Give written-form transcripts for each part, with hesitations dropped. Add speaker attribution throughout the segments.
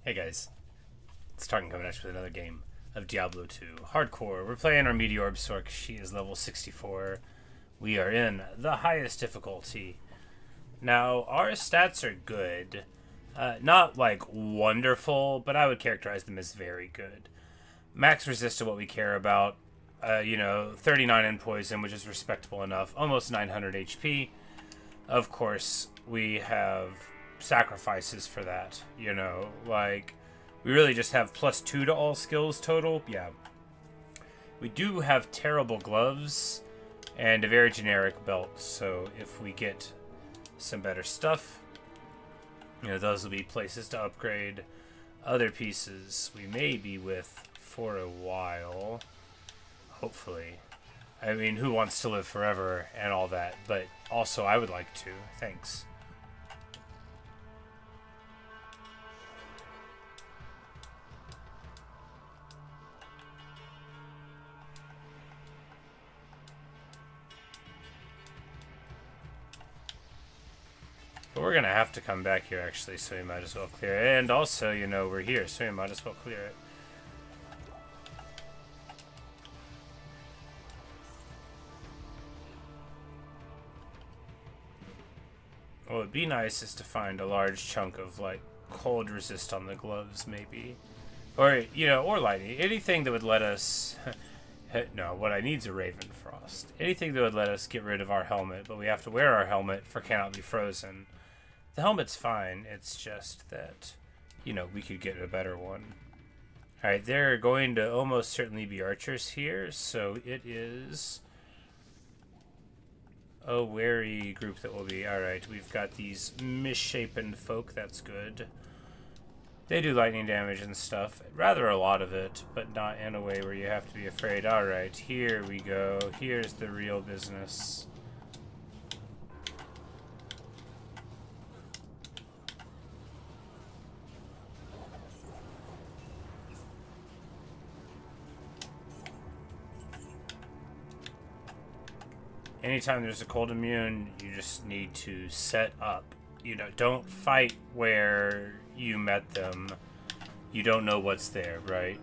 Speaker 1: Hey guys, it's Tarkin coming at you with another game of Diablo 2 Hardcore. We're playing our Meteorb Sorc. She is level 64. We are in the highest difficulty. Now, our stats are good. Not like wonderful, but I would characterize them as very good. Max resist to what we care about. 39 in poison, which is respectable enough. Almost 900 HP. Of course, we have sacrifices for that, we really just have +2 to all skills total. Yeah, we do have terrible gloves and a very generic belt, so if we get some better stuff, those will be places to upgrade. Other pieces we may be with for a while, hopefully. I mean, who wants to live forever and all that, but also I would like to. Thanks. But we're going to have to come back here, actually, so we might as well clear it. And also, we're here, so we might as well clear it. What would be nice is to find a large chunk of, cold resist on the gloves, maybe. Or, or lightning. Anything that would let us... No, what I need is a Raven Frost. Anything that would let us get rid of our helmet, but we have to wear our helmet for cannot be frozen. The helmet's fine, it's just that, we could get a better one. Alright, there are going to almost certainly be archers here, so it is a wary group that will be. Alright, we've got these misshapen folk, that's good. They do lightning damage and stuff, rather a lot of it, but not in a way where you have to be afraid. Alright, here we go, here's the real business. Anytime there's a cold immune, you just need to set up. Don't fight where you met them. You don't know what's there, right?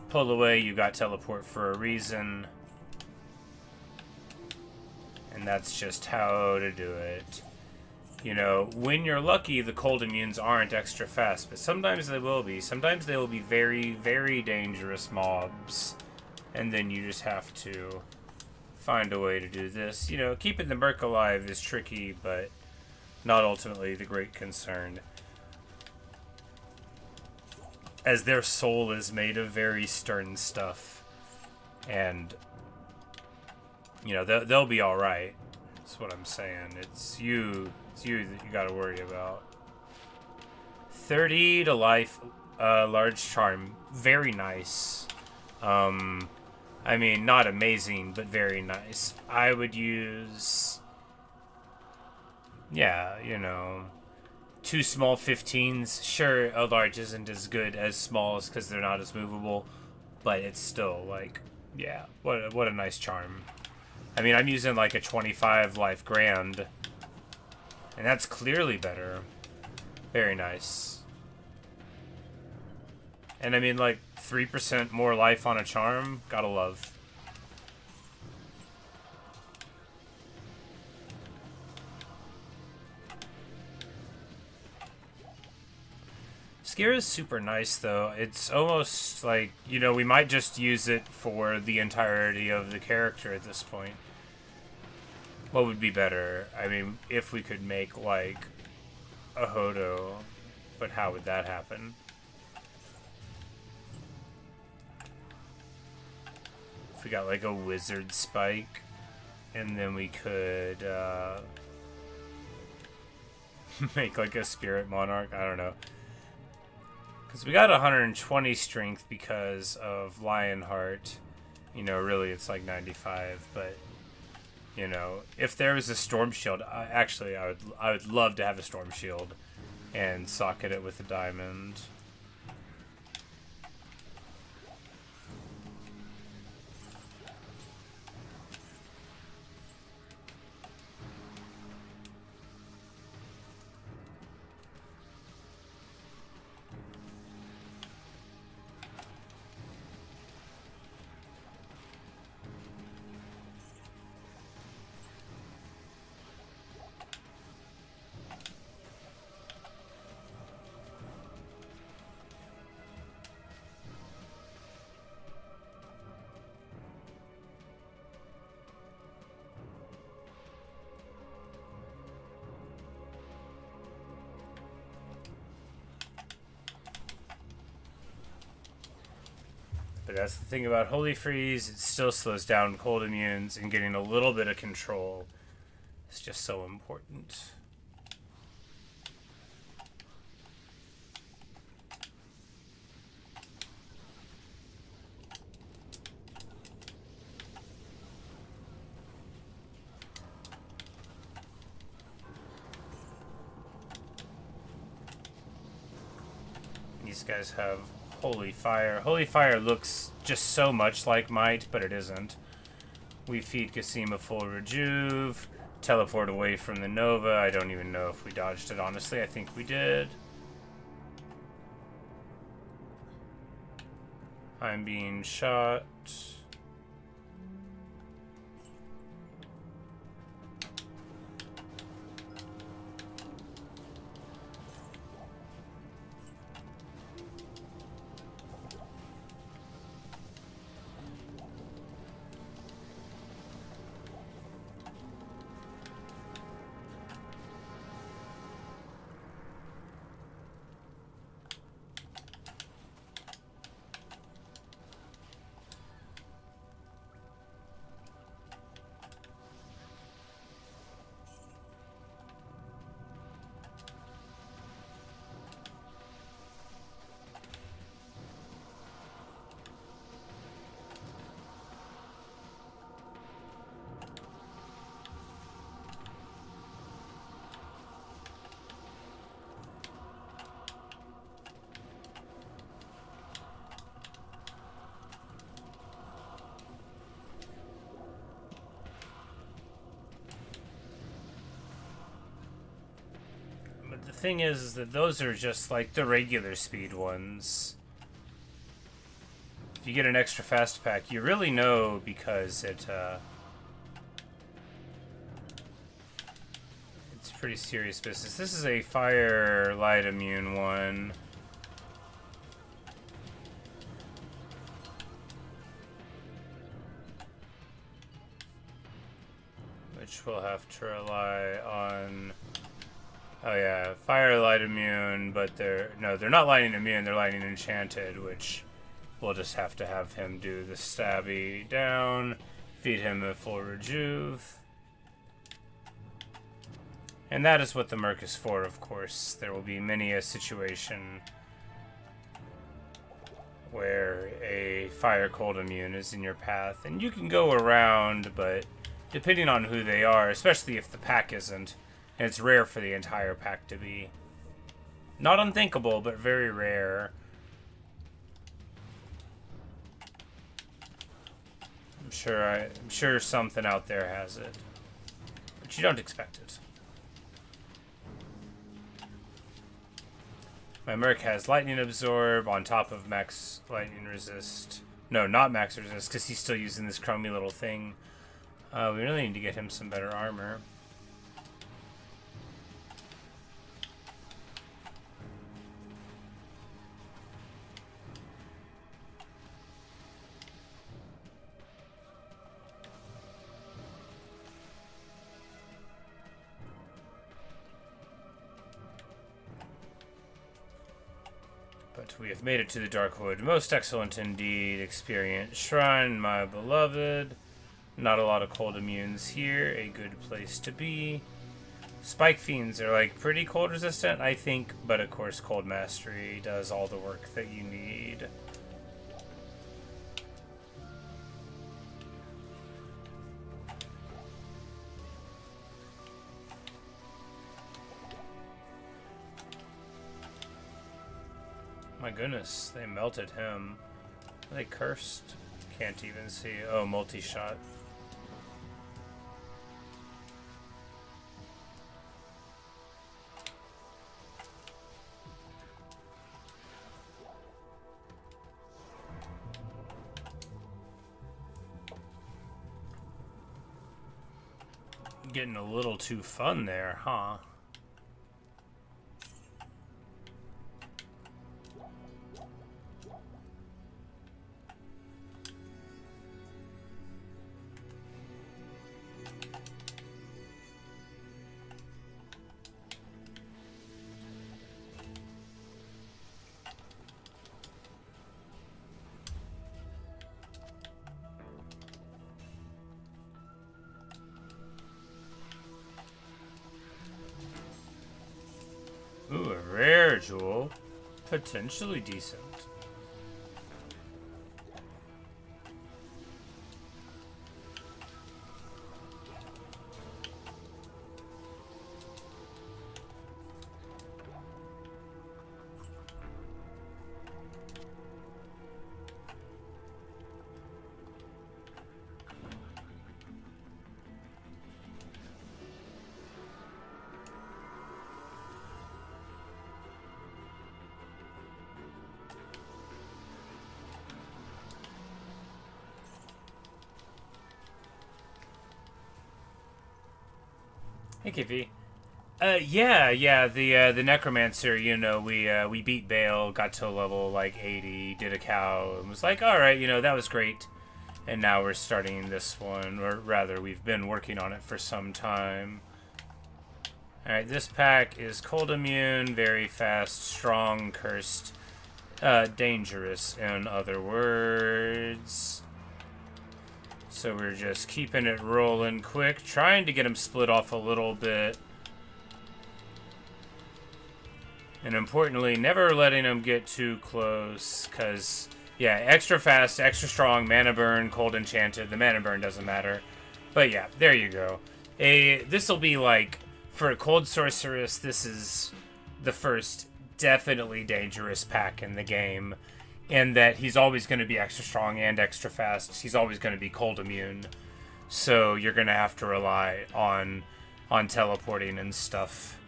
Speaker 1: Pull away, you got teleport for a reason. And that's just how to do it. When you're lucky, the cold immunes aren't extra fast, but sometimes they will be. Sometimes they will be very, very dangerous mobs. And then you just have to find a way to do this. Keeping the Merc alive is tricky, but not ultimately the great concern, as their soul is made of very stern stuff, and they'll be all right. That's what I'm saying. It's you that you got to worry about. 30 to life, large charm, very nice. I mean, not amazing, but very nice. I would use, yeah, 2 small 15s. Sure, a large isn't as good as smalls because they're not as movable, but it's still, yeah, what a nice charm. I mean, I'm using, a 25 life grand, and that's clearly better. Very nice. And I mean, 3% more life on a charm, gotta love. Scare is super nice, though. It's almost we might just use it for the entirety of the character at this point. What would be better? I mean, if we could make, a Hodo, but how would that happen? If we got a wizard spike, and then we could make a spirit monarch. I don't know, because we got 120 strength because of Lionheart. Really it's 95, but if there was a storm shield, actually I would love to have a storm shield and socket it with a diamond. But that's the thing about Holy Freeze, it still slows down cold immunes, and getting a little bit of control is just so important. These guys have Holy Fire. Holy Fire looks just so much like Might, but it isn't. We feed Cassima full rejuve. Teleport away from the Nova. I don't even know if we dodged it, honestly. I think we did. I'm being shot. The thing is that those are just like the regular speed ones. If you get an extra fast pack, you really know because it's pretty serious business. This is a fire light immune one. Which we'll have to rely on. Oh yeah, fire light immune, but they're not lighting immune, they're lighting enchanted, which we'll just have to have him do the stabby down, feed him a full rejuve. And that is what the Merc is for, of course. There will be many a situation where a fire cold immune is in your path, and you can go around, but depending on who they are, especially if the pack isn't, and it's rare for the entire pack to be. Not unthinkable, but very rare. I'm sure something out there has it. But you don't expect it. My Merc has Lightning Absorb on top of Max Lightning Resist. No, not Max Resist, because he's still using this crummy little thing. We really need to get him some better armor. But we have made it to the Darkwood. Most excellent indeed. Experience Shrine, my beloved. Not a lot of cold immunes here. A good place to be. Spike Fiends are like pretty cold resistant, I think. But of course, Cold Mastery does all the work that you need. My goodness, they melted him. Are they cursed? Can't even see. Oh, multi-shot. Getting a little too fun there, huh? Potentially decent. Hey, KP. The necromancer. You know, we beat Bale, got to a level like 80, did a cow, and was like, all right, that was great. And now we're starting this one, or rather, we've been working on it for some time. All right, this pack is cold immune, very fast, strong, cursed, dangerous, in other words. So we're just keeping it rolling quick, trying to get them split off a little bit. And importantly, never letting them get too close, because, yeah, extra fast, extra strong, mana burn, cold enchanted. The mana burn doesn't matter. But yeah, there you go. This will be like, for a cold sorceress, this is the first definitely dangerous pack in the game. In that he's always going to be extra strong and extra fast. He's always going to be cold immune. So you're going to have to rely on teleporting and stuff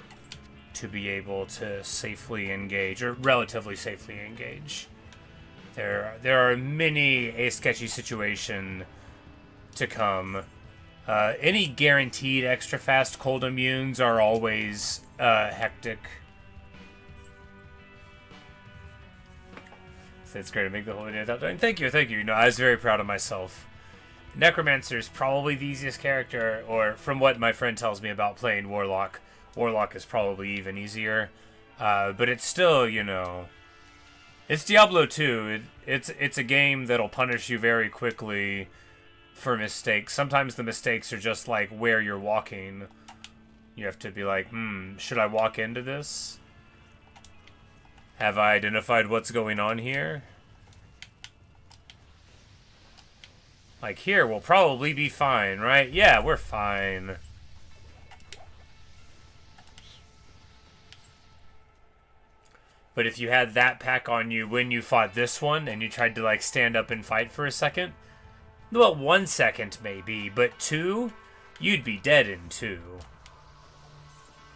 Speaker 1: to be able to safely engage, or relatively safely engage. There are many a sketchy situation to come. Any guaranteed extra fast cold immunes are always hectic. So it's great to make the whole video without dying. Thank you. No, I was very proud of myself. Necromancer is probably the easiest character, or from what my friend tells me about playing Warlock, Warlock is probably even easier. But it's still, it's Diablo 2. It's a game that'll punish you very quickly for mistakes. Sometimes the mistakes are just like where you're walking. You have to be like, should I walk into this? Have I identified what's going on here? Like, here, we'll probably be fine, right? Yeah, we're fine. But if you had that pack on you when you fought this one, and you tried to, like, stand up and fight for a second, well, 1 second maybe, but 2, you'd be dead in 2.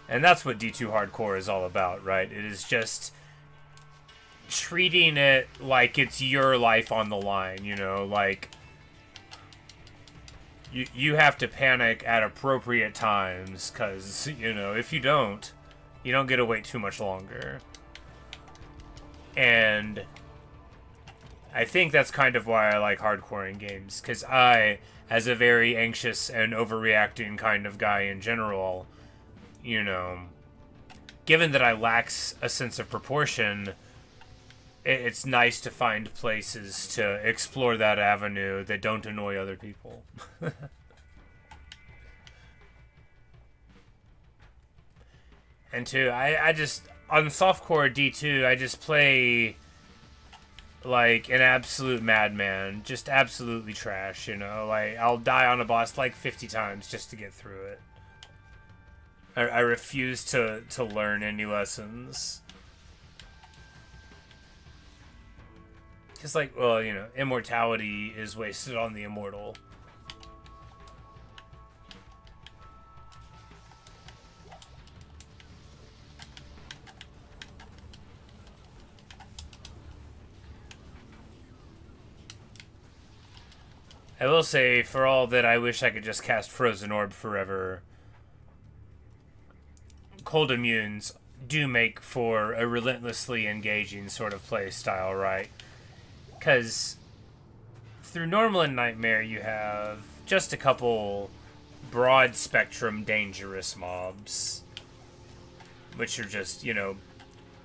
Speaker 1: And that's what D2 Hardcore is all about, right? It is just treating it like it's your life on the line, like you have to panic at appropriate times, because if you don't get to wait too much longer. And I think that's kind of why I like hardcore in games, because I, as a very anxious and overreacting kind of guy in general, given that I lack a sense of proportion, it's nice to find places to explore that avenue that don't annoy other people. And two, I just, on softcore D2, I just play like an absolute madman. Just absolutely trash, Like, I'll die on a boss like 50 times just to get through it. I refuse to learn any lessons. Just like, well, immortality is wasted on the immortal. I will say, for all that I wish I could just cast Frozen Orb forever, cold immunes do make for a relentlessly engaging sort of play style, right? Because through Normal and Nightmare, you have just a couple broad spectrum dangerous mobs, which are just,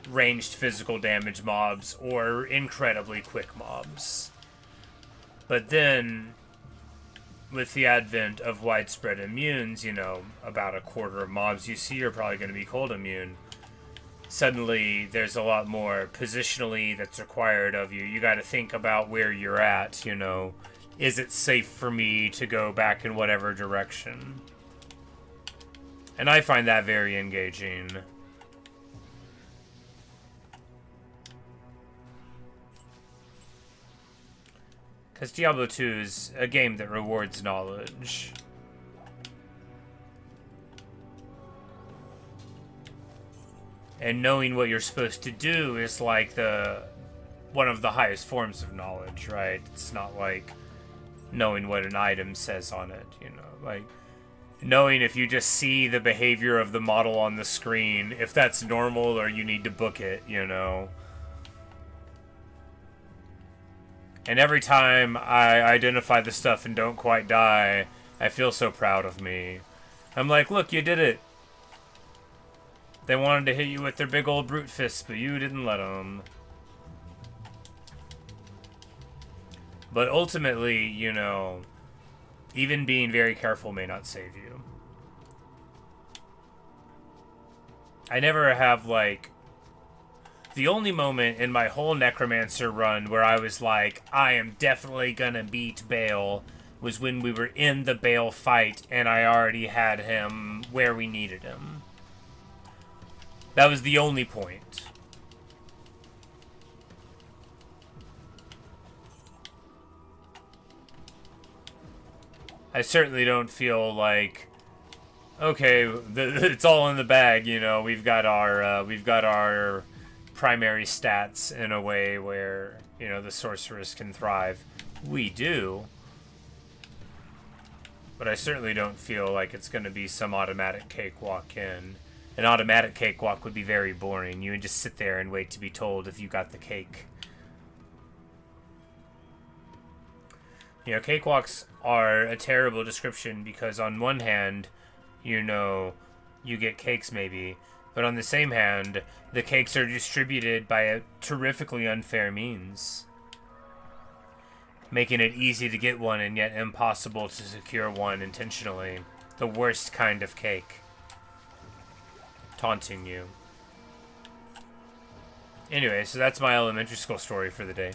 Speaker 1: ranged physical damage mobs or incredibly quick mobs. But then, with the advent of widespread immunes, about a quarter of mobs you see are probably going to be cold immune. suddenly there's a lot more positionally that's required of you. You got to think about where you're at, you know. Is it safe for me to go back in whatever direction? And I find that very engaging. Because Diablo 2 is a game that rewards knowledge. And knowing what you're supposed to do is like one of the highest forms of knowledge, right? It's not like knowing what an item says on it, you know? Like, knowing if you just see the behavior of the model on the screen, if that's normal or you need to book it, you know? And every time I identify the stuff and don't quite die, I feel so proud of me. I'm like, look, you did it. They wanted to hit you with their big old brute fists, but you didn't let them. But ultimately, you know, even being very careful may not save you. I never have, like... The only moment in my whole Necromancer run where I was like, I am definitely gonna beat Bale, was when we were in the Bale fight and I already had him where we needed him. That was the only point. I certainly don't feel like, okay, it's all in the bag, you know, we've got our primary stats in a way where, you know, the sorceress can thrive. We do. But I certainly don't feel like it's going to be some automatic cakewalk in. An automatic cakewalk would be very boring. You would just sit there and wait to be told if you got the cake. You know, cakewalks are a terrible description because on one hand, you know, you get cakes maybe, but on the same hand, the cakes are distributed by a terrifically unfair means, making it easy to get one and yet impossible to secure one intentionally. The worst kind of cake. Taunting you. Anyway, so that's my elementary school story for the day.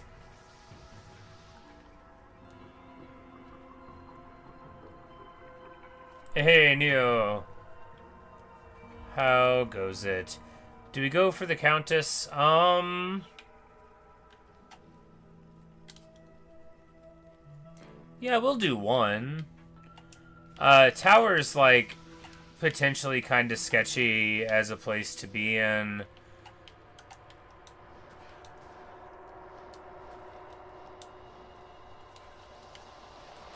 Speaker 1: Hey, Neo. How goes it? Do we go for the Countess? Yeah, we'll do one. Tower's, like, potentially kind of sketchy as a place to be in.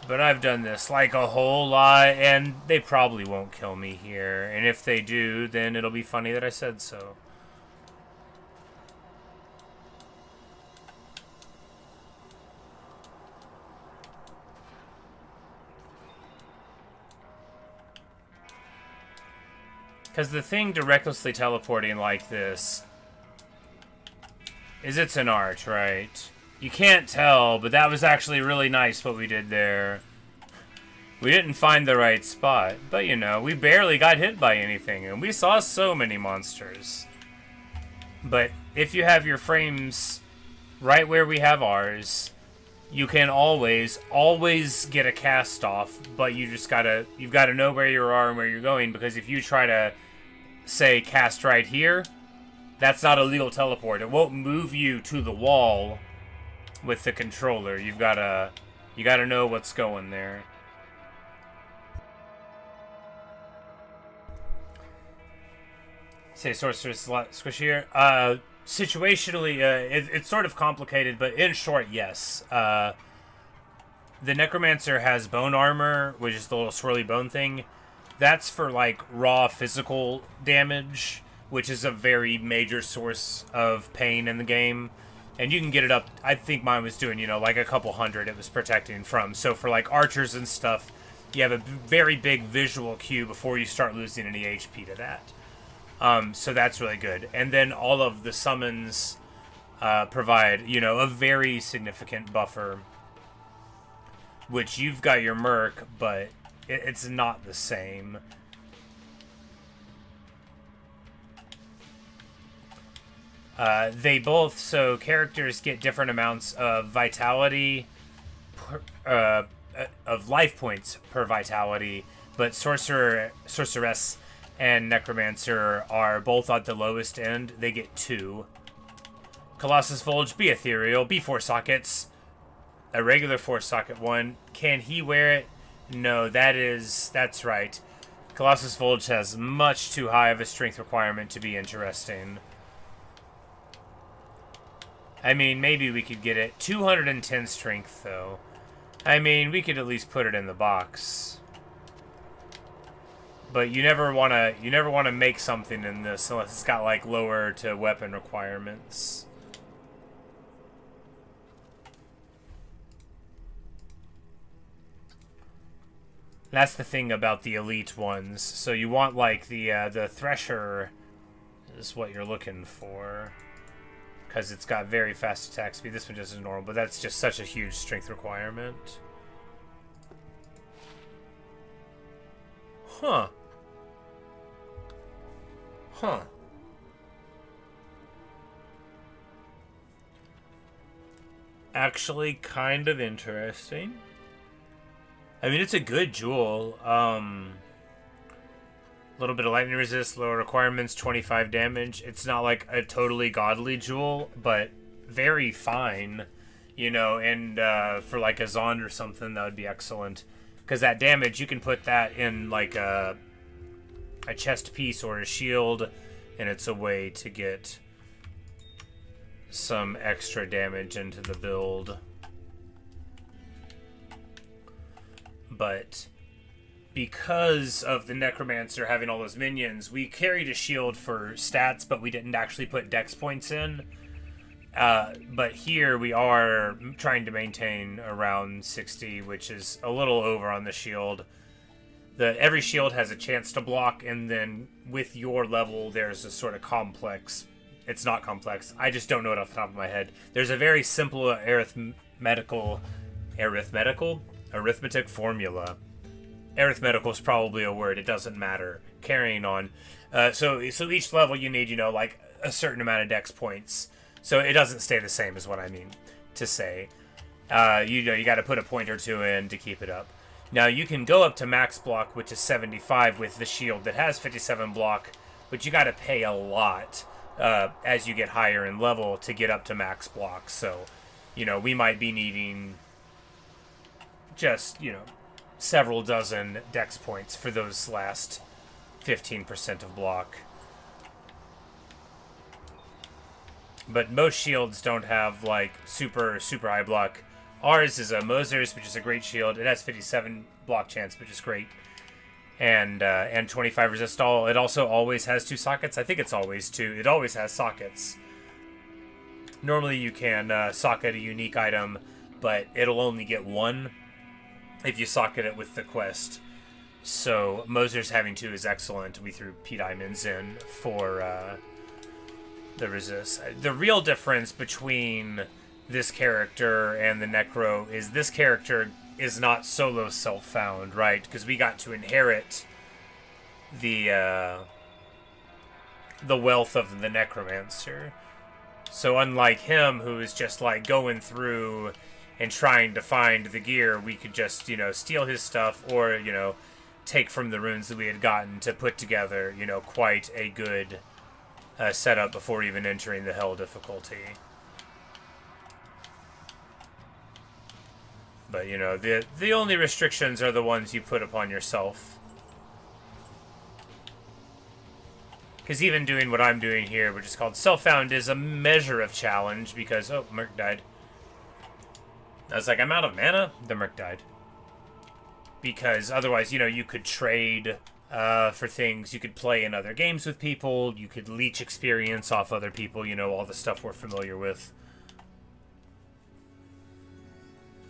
Speaker 1: But I've done this, like, a whole lot, and they probably won't kill me here. And if they do, then it'll be funny that I said so. Because the thing to recklessly teleporting like this is it's an art, right? You can't tell, but that was actually really nice what we did there. We didn't find the right spot, but you know, we barely got hit by anything, and we saw so many monsters. But if you have your frames right where we have ours, you can always get a cast off, but you've gotta know where you are and where you're going, because if you try to, say, cast right here, that's not a legal teleport. It won't move you to the wall with the controller. You gotta know what's going there. Say sorceress a lot squishier. Situationally, it's sort of complicated, but in short, yes. The Necromancer has bone armor, which is the little swirly bone thing. That's for, like, raw physical damage, which is a very major source of pain in the game. And you can get it up, I think mine was doing, you know, like a couple hundred it was protecting from. So for, like, archers and stuff, you have a very big visual cue before you start losing any HP to that. So that's really good. And then all of the summons provide, you know, a very significant buffer. Which you've got your Merc, but it's not the same. They both, so characters get different amounts of vitality, of life points per vitality, but sorceress, and necromancer are both at the lowest end. They get 2. Colossus Volge, be ethereal, be 4 sockets. A regular 4 socket one. Can he wear it? No, that's right. Colossus Volge has much too high of a strength requirement to be interesting. I mean, maybe we could get it. 210 strength, though. I mean, we could at least put it in the box. But you never wanna make something in this unless it's got like lower to weapon requirements. That's the thing about the elite ones. So you want like the Thresher is what you're looking for, because it's got very fast attack speed. This one just is normal, but that's just such a huge strength requirement. Huh. Huh. Actually, kind of interesting. I mean, it's a good jewel. A little bit of lightning resist, lower requirements, 25 damage. It's not like a totally godly jewel, but very fine, you know, and for like a Zond or something, that would be excellent. Because that damage, you can put that in like a chest piece or a shield, and it's a way to get some extra damage into the build. But because of the Necromancer having all those minions, we carried a shield for stats, but we didn't actually put dex points in. But here we are trying to maintain around 60, which is a little over on the shield. Every shield has a chance to block, and then with your level, there's a sort of complex. It's not complex. I just don't know it off the top of my head. There's a very simple arithmetic formula. Arithmetical is probably a word. It doesn't matter. Carrying on. So each level you need, you know, like a certain amount of dex points. So it doesn't stay the same is what I mean to say. You know, you got to put a point or two in to keep it up. Now you can go up to max block, which is 75 with the shield that has 57 block, but you got to pay a lot as you get higher in level to get up to max block. So, you know, we might be needing just, you know, several dozen dex points for those last 15% of block. But most shields don't have like super high block. Ours is a Moser's, which is a great shield. It has 57 block chance, which is great, and 25 resist all. It also always has 2 sockets. I think it's always 2. It always has sockets. Normally you can socket a unique item, but it'll only get 1 if you socket it with the quest. So Moser's having 2 is excellent. We threw P diamonds in for the resist. The real difference between this character and the Necro is this character is not solo self-found, right? Because we got to inherit the wealth of the Necromancer. So unlike him, who is just like going through and trying to find the gear, we could just, you know, steal his stuff or, you know, take from the runes that we had gotten to put together, you know, quite a good setup before even entering the Hell difficulty. But, you know, the only restrictions are the ones you put upon yourself. Because even doing what I'm doing here, which is called Self-Found, is a measure of challenge because... Oh, Merc died. I was like, I'm out of mana? The Merc died. Because otherwise, you know, you could trade for things. You could play in other games with people. You could leech experience off other people. You know, all the stuff we're familiar with.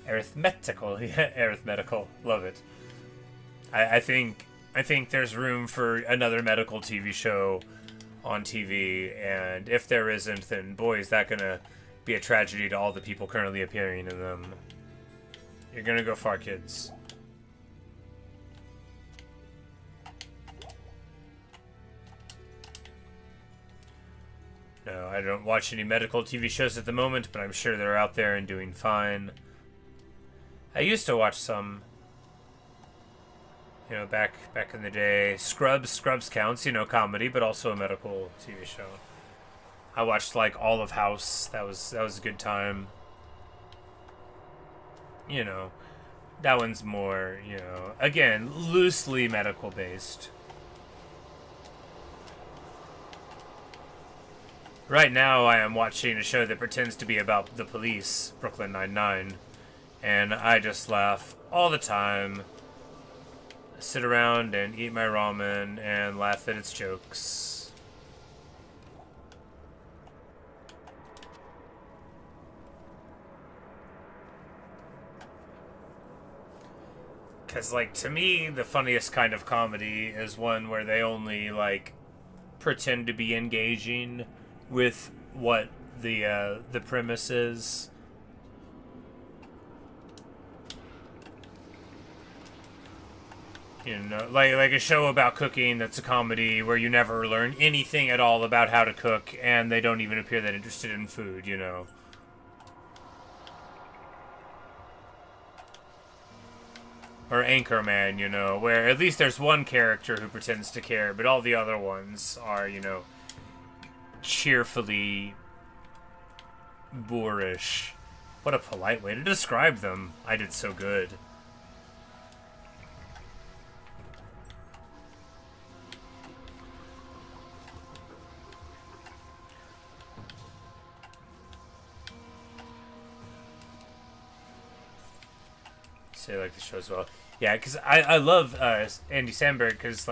Speaker 1: Arithmetical. Yeah, arithmetical. Love it. I think there's room for another medical TV show on TV, and if there isn't, then boy, is that gonna be a tragedy to all the people currently appearing in them. You're gonna go far, kids. No, I don't watch any medical TV shows at the moment, but I'm sure they're out there and doing fine. I used to watch some, back in the day. Scrubs counts, comedy, but also a medical TV show. I watched like all of House. That was a good time. That one's more, again, loosely medical based. Right now, I am watching a show that pretends to be about the police, Brooklyn Nine-Nine, and I just laugh all the time. I sit around and eat my ramen and laugh at its jokes. Because, to me, the funniest kind of comedy is one where they only, pretend to be engaging with what the premise is. Like a show about cooking that's a comedy where you never learn anything at all about how to cook, and they don't even appear that interested in food, Or Anchorman, where at least there's one character who pretends to care, but all the other ones are, cheerfully boorish. What a polite way to describe them. I did so good. Say like the show as well. Yeah, because I love Andy Samberg because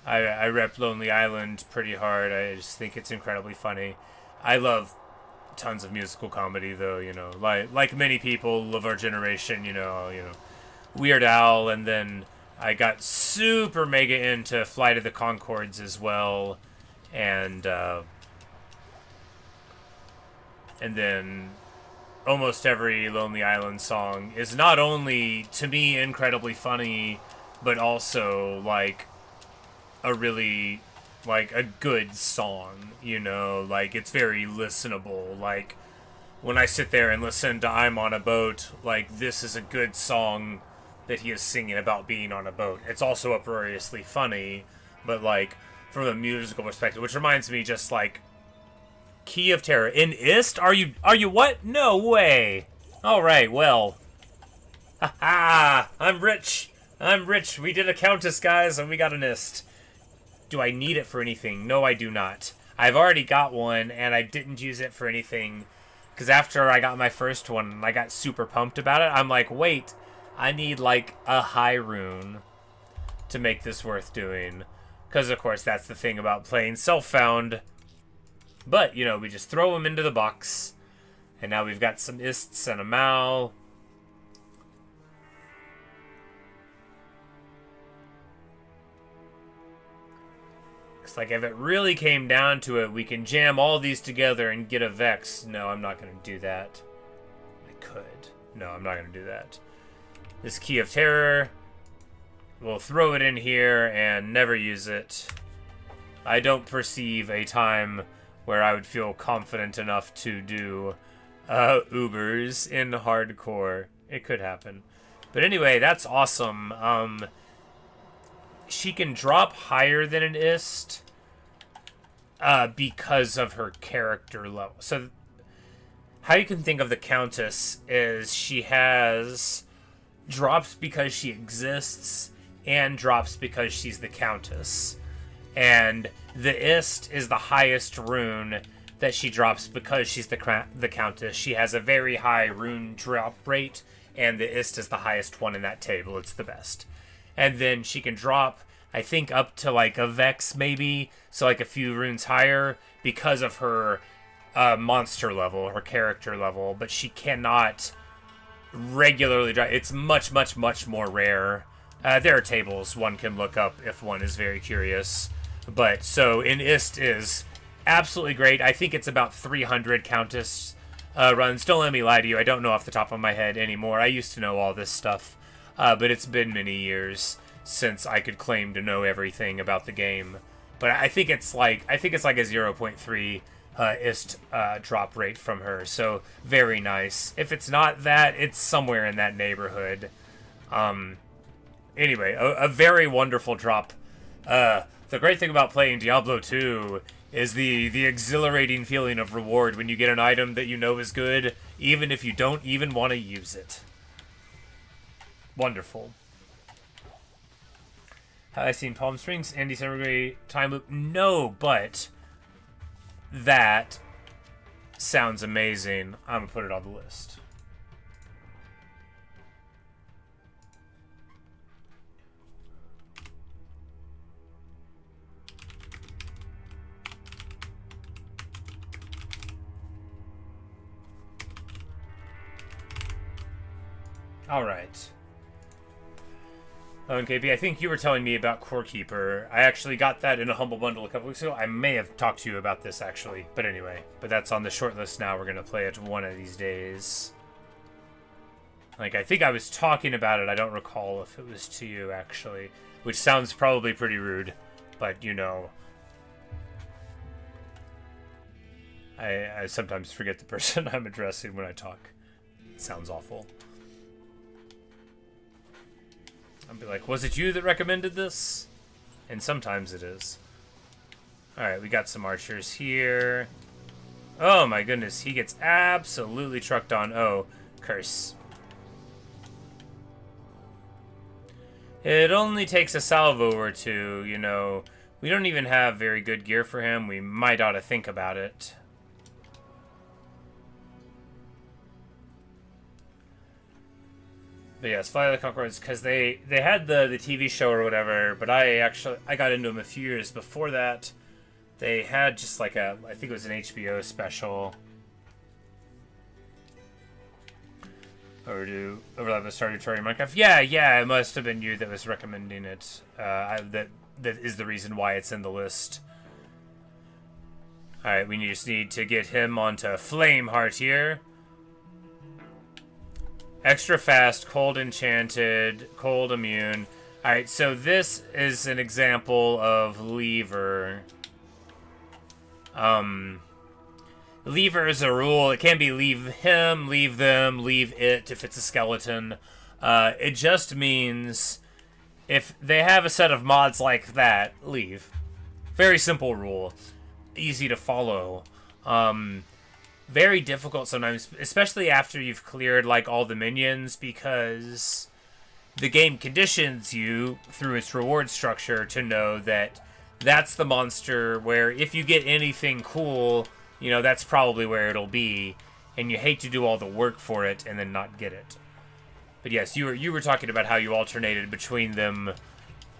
Speaker 1: I rep Lonely Island pretty hard. I just think it's incredibly funny. I love tons of musical comedy, though. Like many people of our generation. Weird Al, and then I got super mega into Flight of the Conchords as well, and then almost every Lonely Island song is not only to me incredibly funny, but also a really, a good song, it's very listenable. When I sit there and listen to I'm on a Boat, this is a good song that he is singing about being on a boat. It's also uproariously funny, but, from a musical perspective, which reminds me just, Key of Terror. In Ist? Are you what? No way! Alright, well. Ha! I'm rich! We did a Countess, guys, and we got an Ist. Do I need it for anything? No, I do not. I've already got one, and I didn't use it for anything. Because after I got my first one, I got super pumped about it. I'm like, wait, I need, a high rune to make this worth doing. Because, of course, that's the thing about playing self-found. But, we just throw them into the box. And now we've got some Ists and a Mal. If it really came down to it, we can jam all these together and get a Vex. No, I'm not going to do that. I could. No, I'm not going to do that. This Key of Terror, we'll throw it in here and never use it. I don't perceive a time where I would feel confident enough to do Ubers in hardcore. It could happen. But anyway, that's awesome. She can drop higher than an Ist because of her character level. So how you can think of the Countess is she has drops because she exists and drops because she's the Countess. And the Ist is the highest rune that she drops because she's the Countess. She has a very high rune drop rate, and the Ist is the highest one in that table. It's the best. And then she can drop, I think, up to a Vex maybe, so a few runes higher because of her monster level, her character level, but she cannot regularly drop. It's much, much, much more rare. There are tables one can look up if one is very curious. But, so, in Ist is absolutely great. I think it's about 300 Countess runs. Don't let me lie to you, I don't know off the top of my head anymore. I used to know all this stuff. But it's been many years since I could claim to know everything about the game. But I think it's a 0.3 ist drop rate from her. So very nice. If it's not that, it's somewhere in that neighborhood. Anyway, a very wonderful drop. The great thing about playing Diablo 2 is the exhilarating feeling of reward when you get an item that you know is good, even if you don't even want to use it. Wonderful. Have I seen Palm Springs and December Gray Time Loop? No, but that sounds amazing. I'm going to put it on the list. All right. KP, I think you were telling me about Core Keeper. I actually got that in a Humble Bundle a couple weeks ago. I may have talked to you about this, actually. But anyway, that's on the short list now. We're going to play it one of these days. Like, I think I was talking about it. I don't recall if it was to you, actually. Which sounds probably pretty rude. But, you know, I sometimes forget the person I'm addressing when I talk. It sounds awful. I'll be like, was it you that recommended this? And sometimes it is. Alright, we got some archers here. Oh my goodness, he gets absolutely trucked on. Oh, curse. It only takes a salvo or two, you know. We don't even have very good gear for him. We might ought to think about it. But yes, Flight of the Conchords, because they had the TV show or whatever, but I got into them a few years before that. They had just like I think it was an HBO special. Or do overlap with Star Destroyer Minecraft? Yeah, it must have been you that was recommending it. That is the reason why it's in the list. Alright, we just need to get him onto Flameheart here. Extra fast, cold enchanted, cold immune. Alright, so this is an example of lever. Lever is a rule. It can be leave him, leave them, leave it if it's a skeleton. It just means if they have a set of mods like that, leave. Very simple rule. Easy to follow. Very difficult sometimes, especially after you've cleared like all the minions, because the game conditions you through its reward structure to know that that's the monster where if you get anything cool, you know, that's probably where it'll be, and you hate to do all the work for it and then not get it. But yes, you were talking about how you alternated between them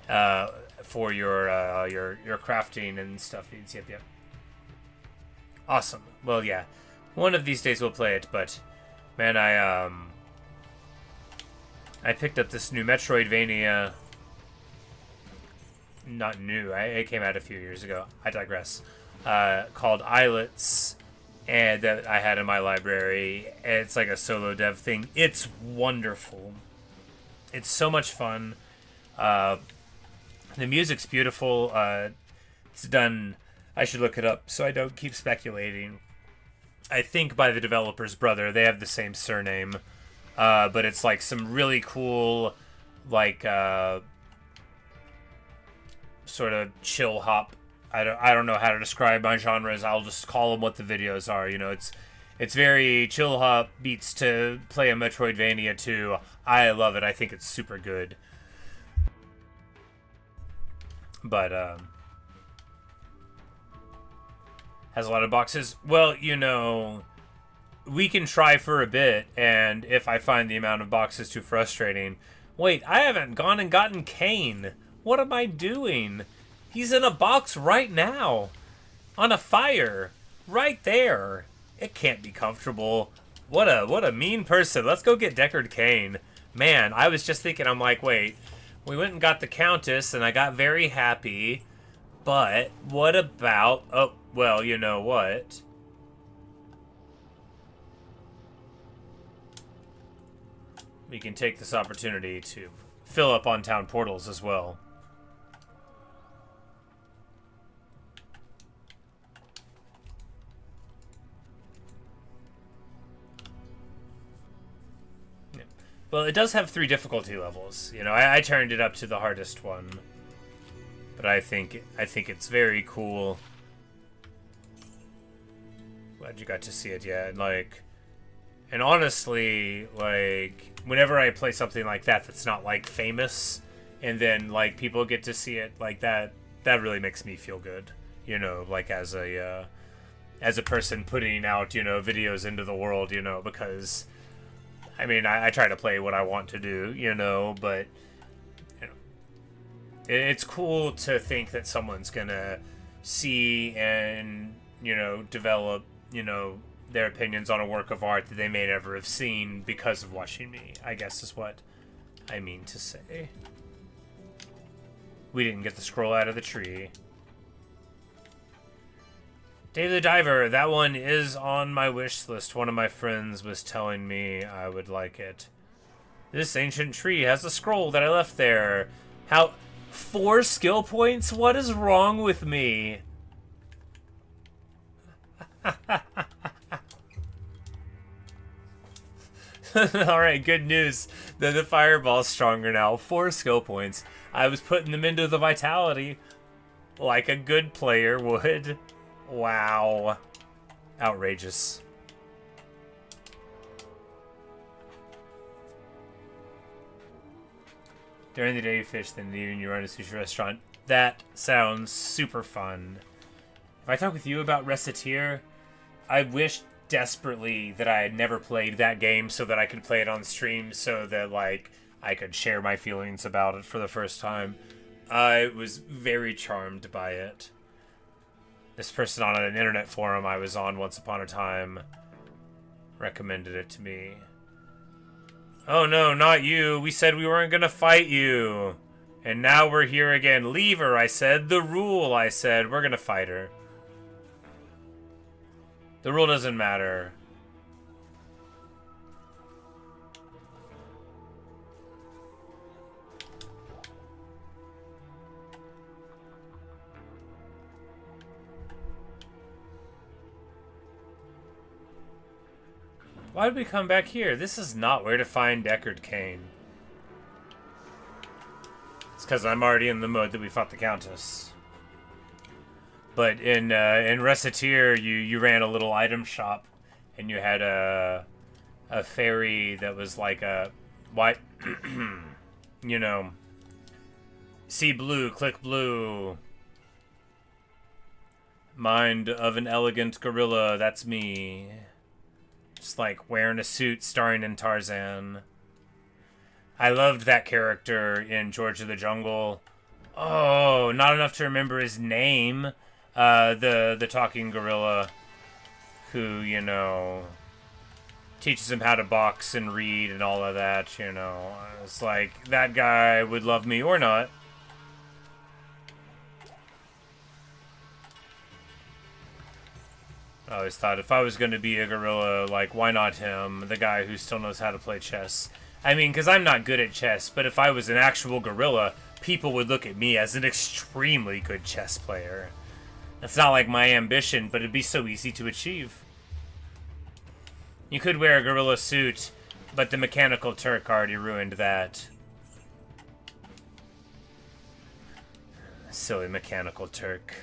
Speaker 1: for your crafting and stuff. Yep. Awesome. Well, yeah. One of these days we'll play it, but man, I picked up this new Metroidvania. Not new. It came out a few years ago. I digress. Called Islets, and that I had in my library. It's like a solo dev thing. It's wonderful. It's so much fun. The music's beautiful. It's done. I should look it up so I don't keep speculating. I think by the developer's brother. They have the same surname. But it's like some really cool, like, sort of chill hop. I don't know how to describe my genres. I'll just call them what the videos are. You know, it's very chill hop beats to play a Metroidvania 2. I love it. I think it's super good. But, has a lot of boxes. Well, you know, we can try for a bit, and if I find the amount of boxes too frustrating... Wait, I haven't gone and gotten Kane. What am I doing? He's in a box right now. On a fire. Right there. It can't be comfortable. What a mean person. Let's go get Deckard Kane. Man, I was just thinking, I'm like, wait. We went and got the Countess, and I got very happy. But what about... Oh, well, you know what? We can take this opportunity to fill up on town portals as well. Well, it does have 3 difficulty levels. You know, I turned it up to the hardest one. But I think it's very cool. Glad you got to see it, yeah. Like, and honestly, like, whenever I play something like that that's not, like, famous, and then, like, people get to see it, like, that really makes me feel good. You know, like, as a person putting out, you know, videos into the world, you know, because, I mean, I try to play what I want to do, you know, but, you know, it's cool to think that someone's gonna see and, you know, develop, you know, their opinions on a work of art that they may never have seen because of watching me, I guess is what I mean to say. We didn't get the scroll out of the tree. Dave the Diver, that one is on my wish list. One of my friends was telling me I would like it. This ancient tree has a scroll that I left there. How? 4 skill points? What is wrong with me? Alright, good news. The fireball's stronger now. 4 skill points. I was putting them into the vitality like a good player would. Wow. Outrageous. During the day you fish, then in the evening you run to a sushi restaurant. That sounds super fun. If I talk with you about Reciteer, I wish desperately that I had never played that game so that I could play it on stream so that, like, I could share my feelings about it for the first time. I was very charmed by it. This person on an internet forum I was on once upon a time recommended it to me. Oh no, not you. We said we weren't gonna fight you. And now we're here again. Leave her, I said. The rule, I said. We're gonna fight her. The rule doesn't matter. Why did we come back here? This is not where to find Deckard Cain. It's because I'm already in the mode that we fought the Countess. But in Reciteer, you ran a little item shop, and you had a fairy that was like a white, you know, see blue, click blue. Mind of an elegant gorilla, that's me. Just like wearing a suit, starring in Tarzan. I loved that character in George of the Jungle. Oh, not enough to remember his name. The talking gorilla who, you know, teaches him how to box and read and all of that, you know. It's like, that guy would love me or not. I always thought if I was going to be a gorilla, like, why not him? The guy who still knows how to play chess. I mean, because I'm not good at chess, but if I was an actual gorilla, people would look at me as an extremely good chess player. That's not like my ambition, but it'd be so easy to achieve. You could wear a gorilla suit, but the Mechanical Turk already ruined that. Silly Mechanical Turk.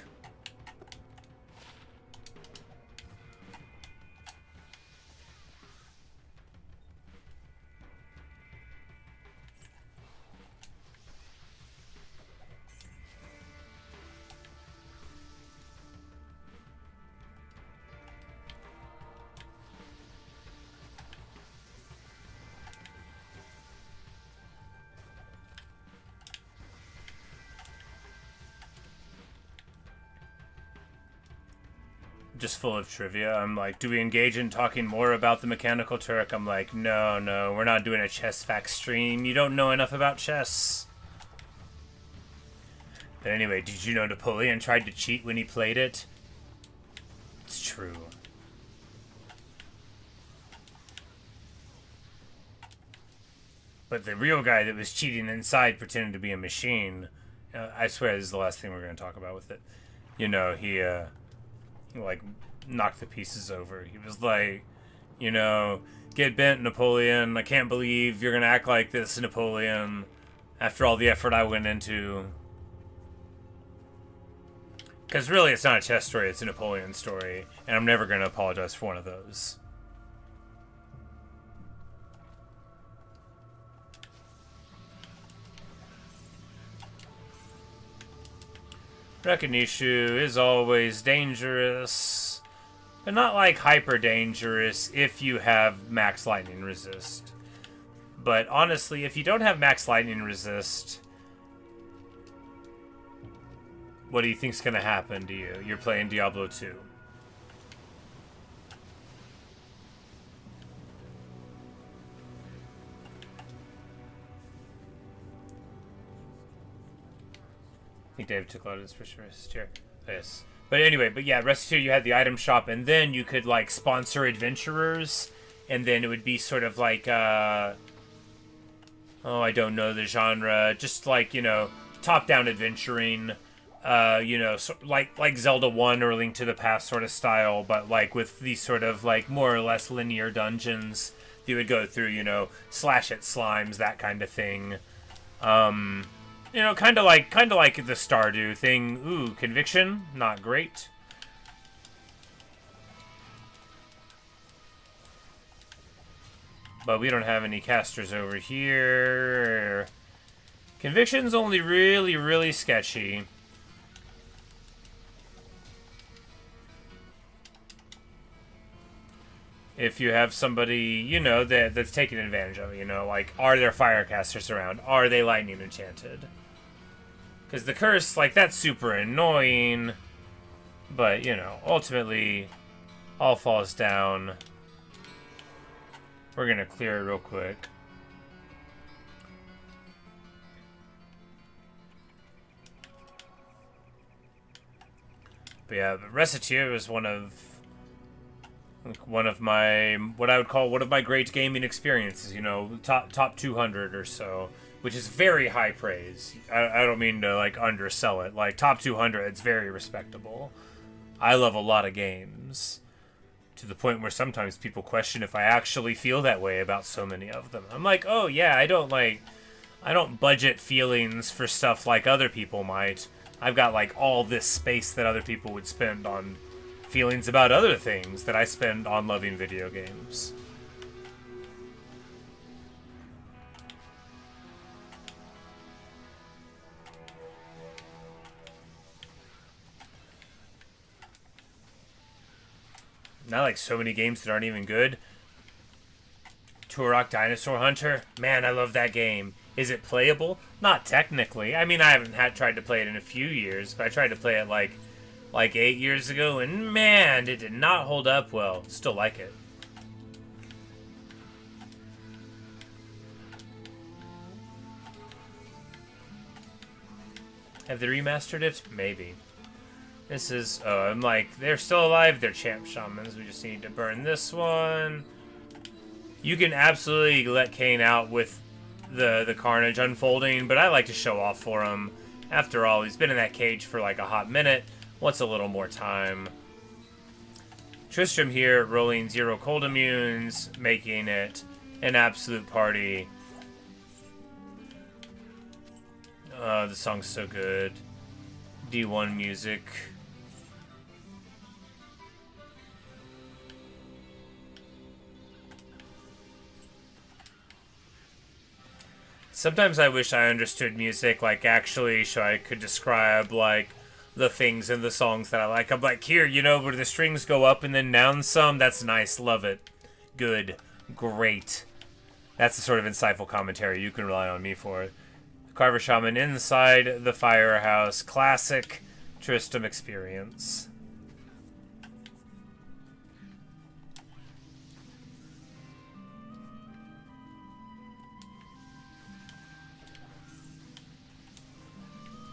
Speaker 1: Just full of trivia. I'm like, do we engage in talking more about the Mechanical Turk? I'm like, no, we're not doing a chess facts stream. You don't know enough about chess. But anyway, did you know Napoleon tried to cheat when he played it? It's true. But the real guy that was cheating inside pretending to be a machine, I swear this is the last thing we're going to talk about with it. You know, he like knocked the pieces over. He was like, you know, Get bent, Napoleon. I can't believe you're gonna act like this, Napoleon, after all the effort I went into. Because really, it's not a chess story, it's a Napoleon story, and I'm never gonna apologize for one of those. Rekinishu is always dangerous, but not like hyper dangerous if you have max lightning resist. But honestly, if you don't have max lightning resist, what do you think's gonna happen to you? You're playing Diablo 2. I think David took a lot of this for sure. Here. Yes. But anyway, yeah, Rest 2, you had the item shop, and then you could, like, sponsor adventurers, and then it would be sort of like, oh, I don't know the genre, just like, you know, top-down adventuring, you know, so, like Zelda 1 or Link to the Past sort of style, but, like, with these sort of, like, more or less linear dungeons you would go through, you know, slash-it slimes, that kind of thing. You know, kind of like the Stardew thing. Ooh, Conviction, not great. But we don't have any casters over here. Conviction's only really, really sketchy. If you have somebody, you know, that's taking advantage of it, you know, like, are there firecasters around? Are they lightning enchanted? Because the curse, like, that's super annoying, but, you know, ultimately, all falls down. We're gonna clear it real quick. But yeah, Reciteer is one of my, what I would call one of my great gaming experiences, you know, top 200 or so, which is very high praise. I don't mean to, like, undersell it. Like, top 200, it's very respectable. I love a lot of games, to the point where sometimes people question if I actually feel that way about so many of them. I'm like, oh yeah, I don't budget feelings for stuff like other people might. I've got, like, all this space that other people would spend on feelings about other things that I spend on loving video games. Not like so many games that aren't even good. Turok Dinosaur Hunter, man, I love that game. Is it playable? Not technically. I mean, I haven't tried to play it in a few years, but I tried to play it like 8 years ago, and man, it did not hold up well. Still like it. Have they remastered it? Maybe. This is, oh, I'm like, they're still alive, they're champ shamans. We just need to burn this one. You can absolutely let Kane out with the carnage unfolding, but I like to show off for him. After all, he's been in that cage for like a hot minute. Wants a little more time. Tristram here, rolling 0 cold immunes, making it an absolute party. The song's so good. D1 music. Sometimes I wish I understood music, like, actually, so I could describe, like, the things in the songs that I like. I'm like, here, you know, where the strings go up and then down some? That's nice. Love it. Good. Great. That's the sort of insightful commentary you can rely on me for. Carver Shaman inside the firehouse. Classic Tristram experience.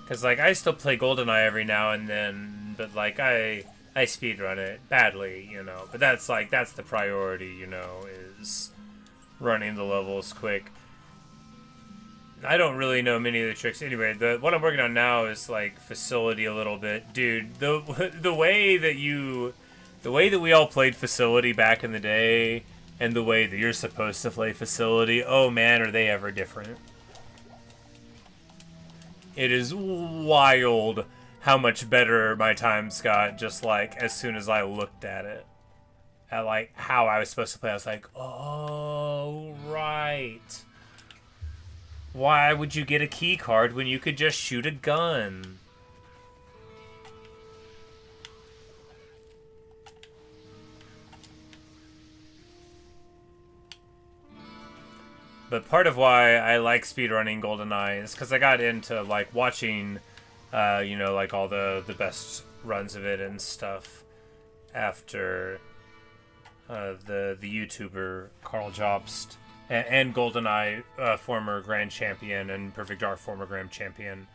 Speaker 1: Because, like, I still play GoldenEye every now and then, but, like, I speedrun it badly, you know. But that's, like, that's the priority, you know, is running the levels quick. I don't really know many of the tricks. Anyway, what I'm working on now is, like, Facility a little bit. Dude, the way that we all played Facility back in the day, and the way that you're supposed to play Facility, oh man, are they ever different. It is wild how much better my times got just like as soon as I looked at it. At like how I was supposed to play. I was like, oh, right. Why would you get a key card when you could just shoot a gun? But part of why I like speedrunning GoldenEye is because I got into like watching, you know, like all the best runs of it and stuff after the YouTuber Carl Jobst and GoldenEye, former Grand Champion, and Perfect Dark, former Grand Champion,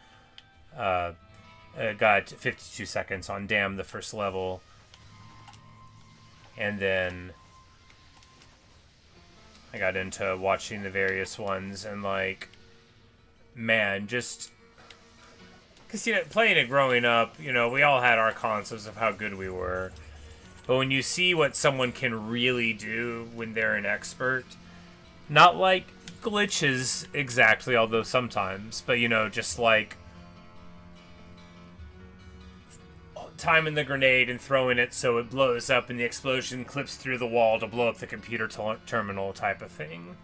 Speaker 1: got 52 seconds on Damn, the first level, and then I got into watching the various ones, and like, man, just because, you know, playing it growing up, you know, we all had our concepts of how good we were. But when you see what someone can really do when they're an expert, not like glitches exactly, although sometimes, but, you know, just like timing the grenade and throwing it so it blows up and the explosion clips through the wall to blow up the computer terminal type of thing.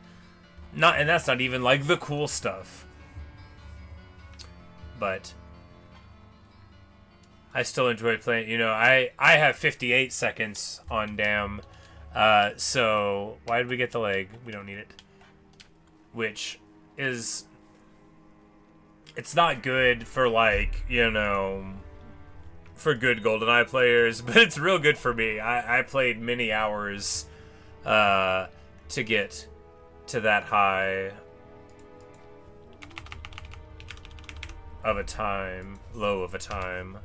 Speaker 1: And that's not even like the cool stuff. But I still enjoy playing. You know, I have 58 seconds on Damn. So why did we get the leg? We don't need it. Which is, it's not good for, like, you know, for good GoldenEye players, but it's real good for me. I played many hours to get to that high of a time, low of a time.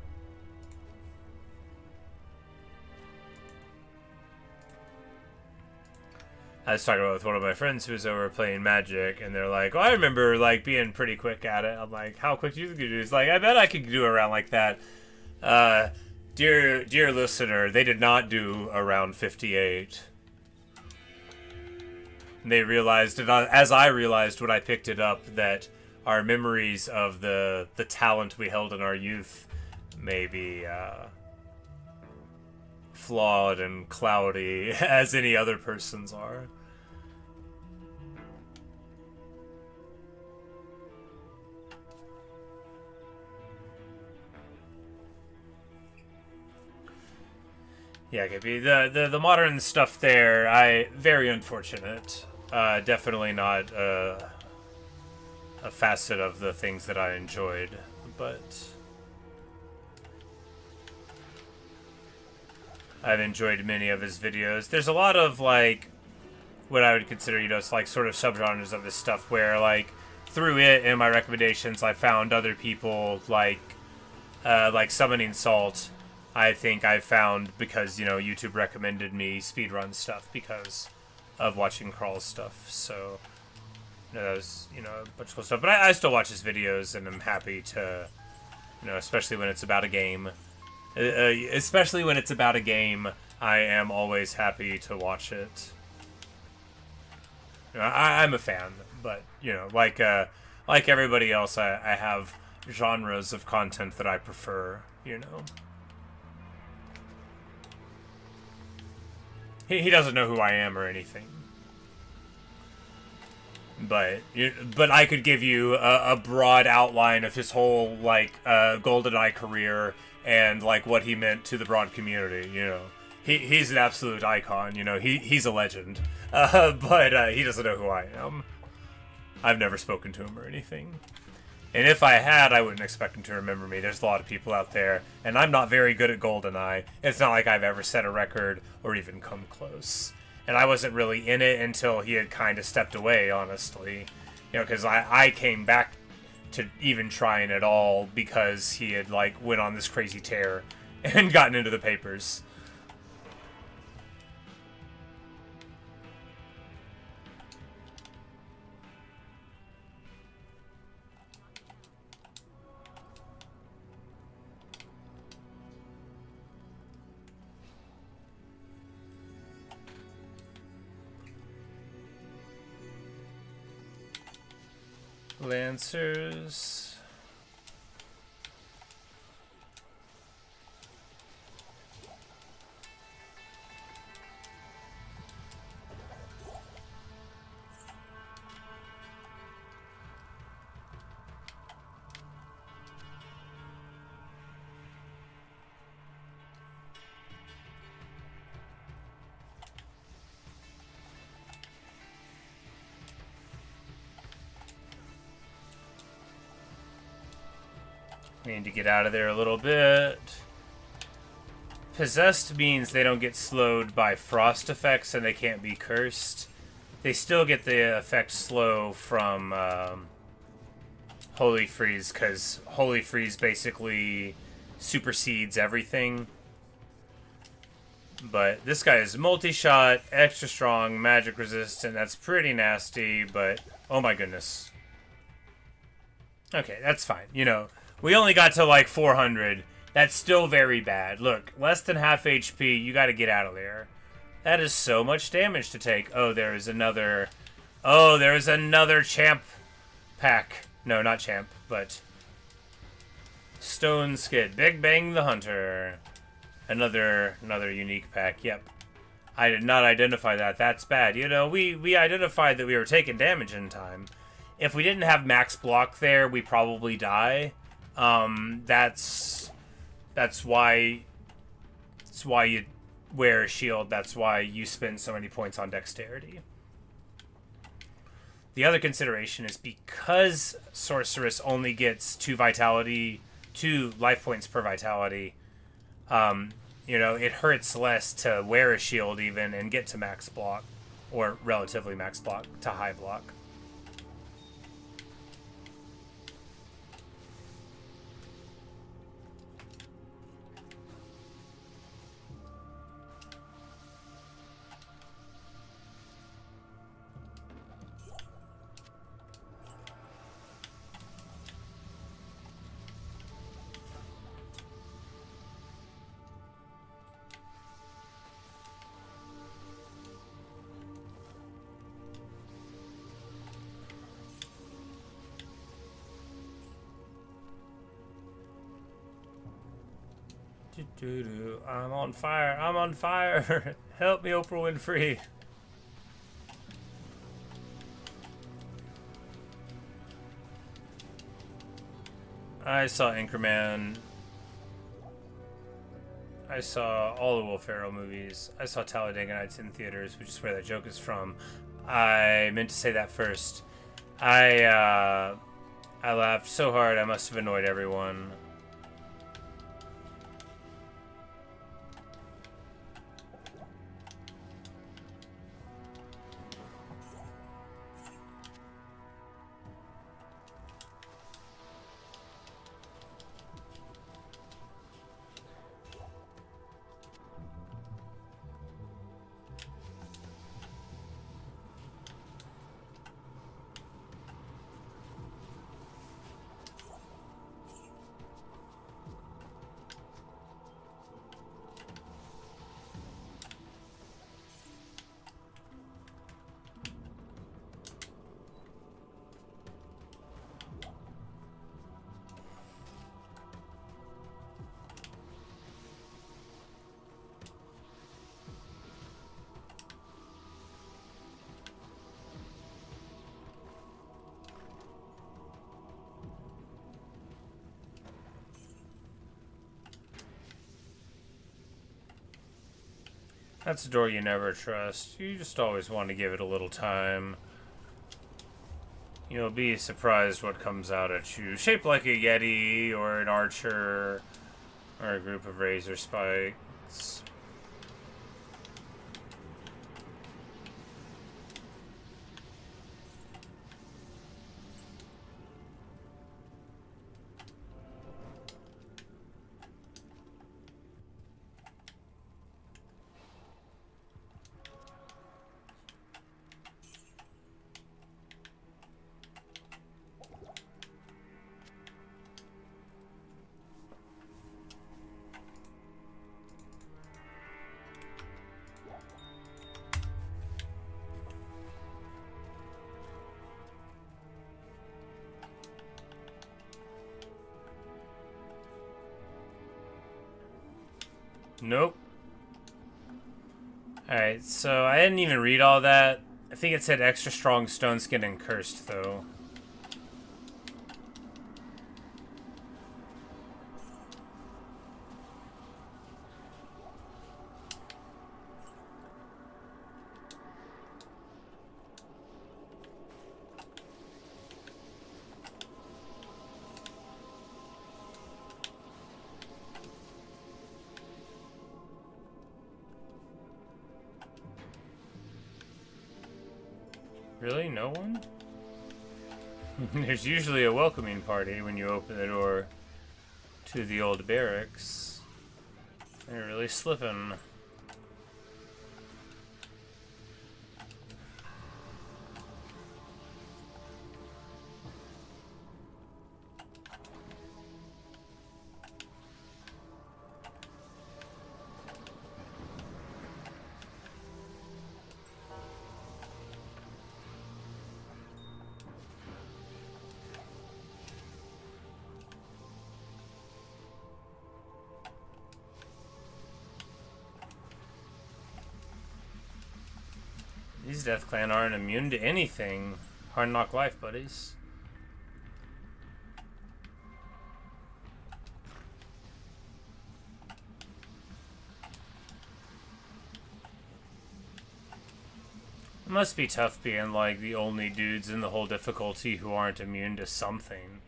Speaker 1: I was talking about with one of my friends who was over playing Magic, and they're like, "Oh, I remember like being pretty quick at it." I'm like, "How quick do you think you do?" He's like, "I bet I could do around like that." Dear listener, they did not do around 58. They realized, as I realized when I picked it up, that our memories of the talent we held in our youth may be flawed and cloudy as any other person's are. Yeah, Gibby, the modern stuff there, very unfortunate. Definitely not a facet of the things that I enjoyed, but I've enjoyed many of his videos. There's a lot of, like, what I would consider, you know, it's like sort of subgenres of his stuff where, like, through it and my recommendations, I found other people, like Summoning Salt. I think I found because, you know, YouTube recommended me speedrun stuff because of watching Carl's stuff. So, you know, that was, you know, a bunch of cool stuff. But I still watch his videos, and I'm happy to, you know, especially when it's about a game. Especially when it's about a game, I am always happy to watch it. You know, I'm a fan, but, you know, like everybody else, I have genres of content that I prefer, you know. He doesn't know who I am or anything. But I could give you a broad outline of his whole, like, GoldenEye career and, like, what he meant to the broad community, you know. He's an absolute icon, you know. He's a legend. But he doesn't know who I am. I've never spoken to him or anything. And if I had, I wouldn't expect him to remember me. There's a lot of people out there, and I'm not very good at GoldenEye. It's not like I've ever set a record or even come close. And I wasn't really in it until he had kind of stepped away, honestly. You know, because I came back to even trying it all because he had, like, went on this crazy tear and gotten into the papers. Lancers. We need to get out of there a little bit. Possessed means they don't get slowed by frost effects and they can't be cursed. They still get the effect slow from Holy Freeze, because Holy Freeze basically supersedes everything. But this guy is multi-shot, extra strong, magic resistant. That's pretty nasty, but oh my goodness. Okay, that's fine. You know, we only got to like 400. That's still very bad. Look, less than half HP, you gotta get out of there. That is so much damage to take. Oh, there is another... Oh, there is another champ pack. No, not champ, but... Stone Skid. Big Bang the Hunter. Another unique pack. Yep. I did not identify that. That's bad. You know, we identified that we were taking damage in time. If we didn't have max block there, we probably die. That's why you wear a shield. That's why you spend so many points on dexterity. The other consideration is because Sorceress only gets 2 life points per vitality, you know, it hurts less to wear a shield even and get to max block, or relatively max block, to high block. I'm on fire. I'm on fire. Help me, Oprah Winfrey. I saw Anchorman. I saw all the Will Ferrell movies. I saw Talladega Nights in theaters, which is where that joke is from. I meant to say that first. I laughed so hard I must have annoyed everyone. That's a door you never trust. You just always want to give it a little time. You'll be surprised what comes out at you. Shaped like a Yeti, or an archer, or a group of razor spikes. Nope. Alright, so I didn't even read all that. I think it said extra strong stone skin and cursed, though. Really? No one? There's usually a welcoming party when you open the door to the old barracks. They're really slipping. These Death Clan aren't immune to anything. Hard knock life, buddies. It must be tough being like the only dudes in the whole difficulty who aren't immune to something.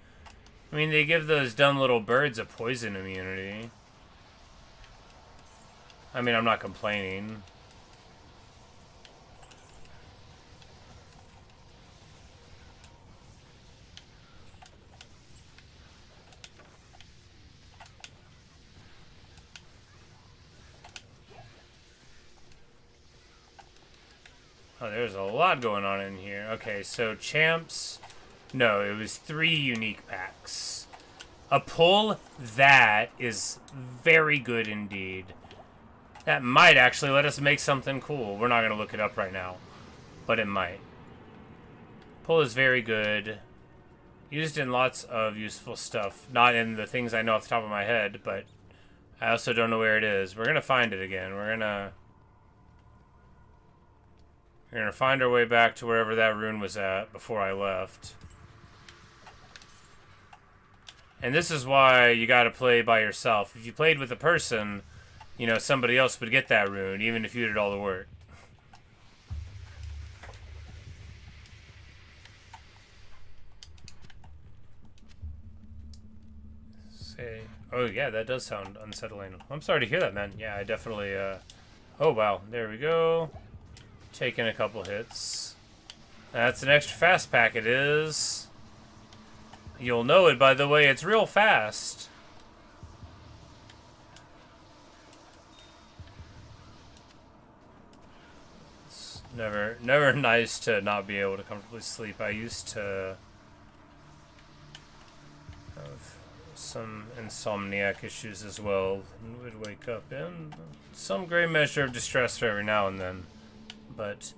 Speaker 1: I mean, they give those dumb little birds a poison immunity. I mean, I'm not complaining. Oh, there's a lot going on in here. Okay, so champs... No, it was 3 unique packs. A pull, that is very good indeed. That might actually let us make something cool. We're not going to look it up right now, but it might. Pull is very good. Used in lots of useful stuff. Not in the things I know off the top of my head, but I also don't know where it is. We're going to find it again. We're going to find our way back to wherever that rune was at before I left. And this is why you gotta play by yourself. If you played with a person, you know, somebody else would get that rune, even if you did all the work. Say, oh yeah, that does sound unsettling. I'm sorry to hear that, man. Yeah, I definitely, oh wow, there we go. Taking a couple hits. That's an extra fast pack, it is. You'll know it by the way it's real fast. It's never nice to not be able to comfortably sleep. I used to have some insomniac issues as well, and would wake up in some great measure of distress every now and then. But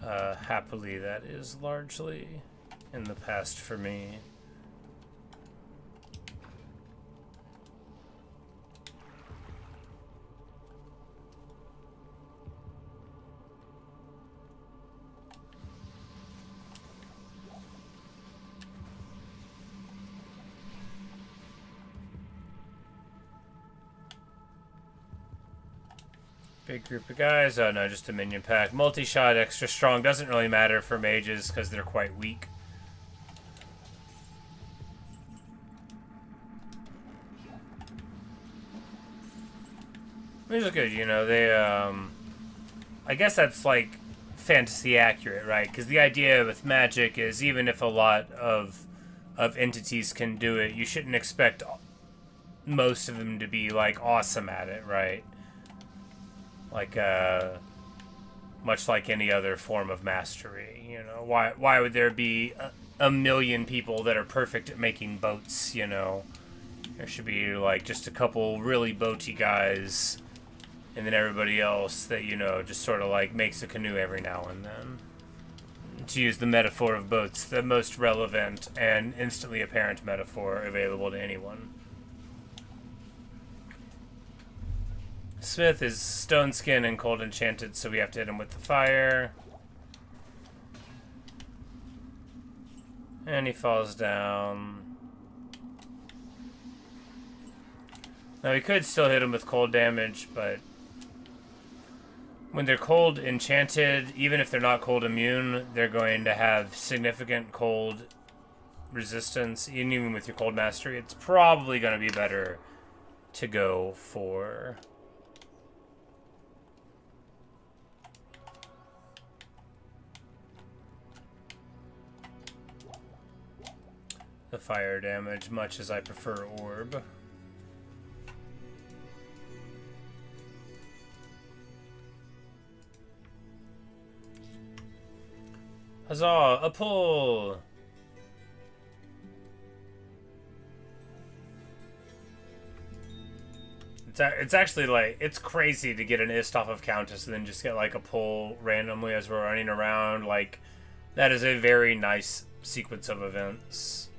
Speaker 1: happily that is largely in the past for me. Big group of guys. Oh no, just a minion pack. Multi-shot, extra strong. Doesn't really matter for mages because they're quite weak. These are good, you know. They, I guess that's like fantasy accurate, right? Because the idea with magic is even if a lot of entities can do it, you shouldn't expect most of them to be like awesome at it, right? Like, much like any other form of mastery, you know? Why would there be a million people that are perfect at making boats, you know? There should be, like, just a couple really boaty guys, and then everybody else that, you know, just sort of, like, makes a canoe every now and then. To use the metaphor of boats, the most relevant and instantly apparent metaphor available to anyone. Smith is stone skin and cold enchanted, so we have to hit him with the fire. And he falls down. Now we could still hit him with cold damage, but when they're cold enchanted, even if they're not cold immune, they're going to have significant cold resistance. Even with your cold mastery, it's probably going to be better to go for the fire damage, much as I prefer orb. Huzzah! A pull! It's actually like, it's crazy to get an ist off of Countess and then just get like a pull randomly as we're running around. Like, that is a very nice sequence of events.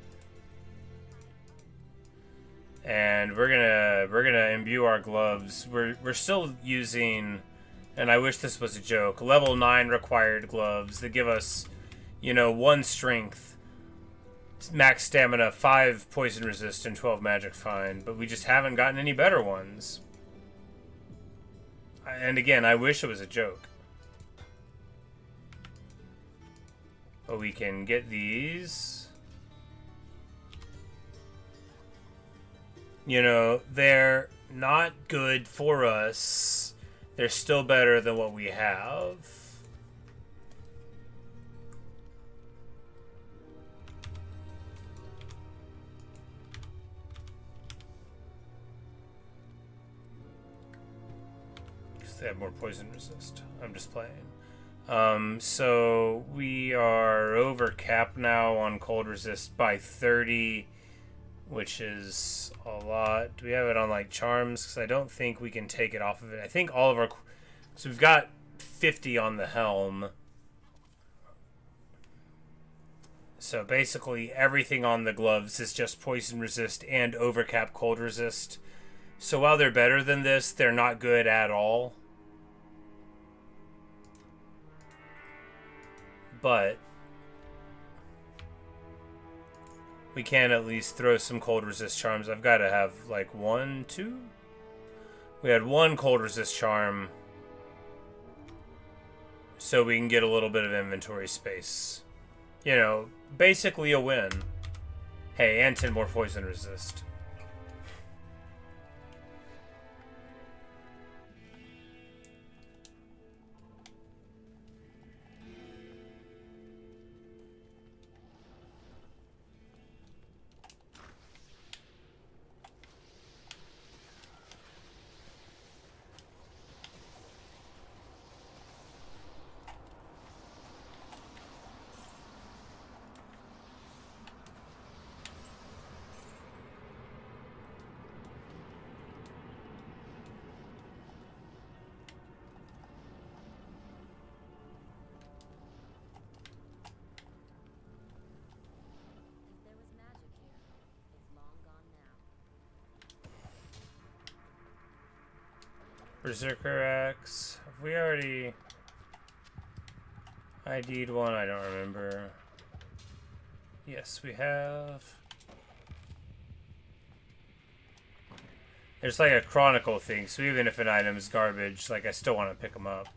Speaker 1: And we're gonna imbue our gloves. We're still using, and I wish this was a joke, level 9 required gloves that give us, 1 strength, max stamina, 5 poison resist, and 12 magic find, but we just haven't gotten any better ones. And again, I wish it was a joke. But we can get these. They're not good for us. They're still better than what we have. Because they have more poison resist. I'm just playing. So we are over cap now on cold resist by 30. Which is a lot. Do we have it on like charms? Because I don't think we can take it off of it. I think all of our... So we've got 50 on the helm. So basically everything on the gloves is just poison resist and overcap cold resist. So while they're better than this, they're not good at all. But we can at least throw some cold resist charms. I've got to have like 1, 2. We had 1 cold resist charm, so we can get a little bit of inventory space. Basically a win. Hey, and 10 more poison resist. Berserker Axe. Have we already ID'd one? I don't remember. Yes, we have. There's like a chronicle thing, so even if an item is garbage, like I still want to pick them up.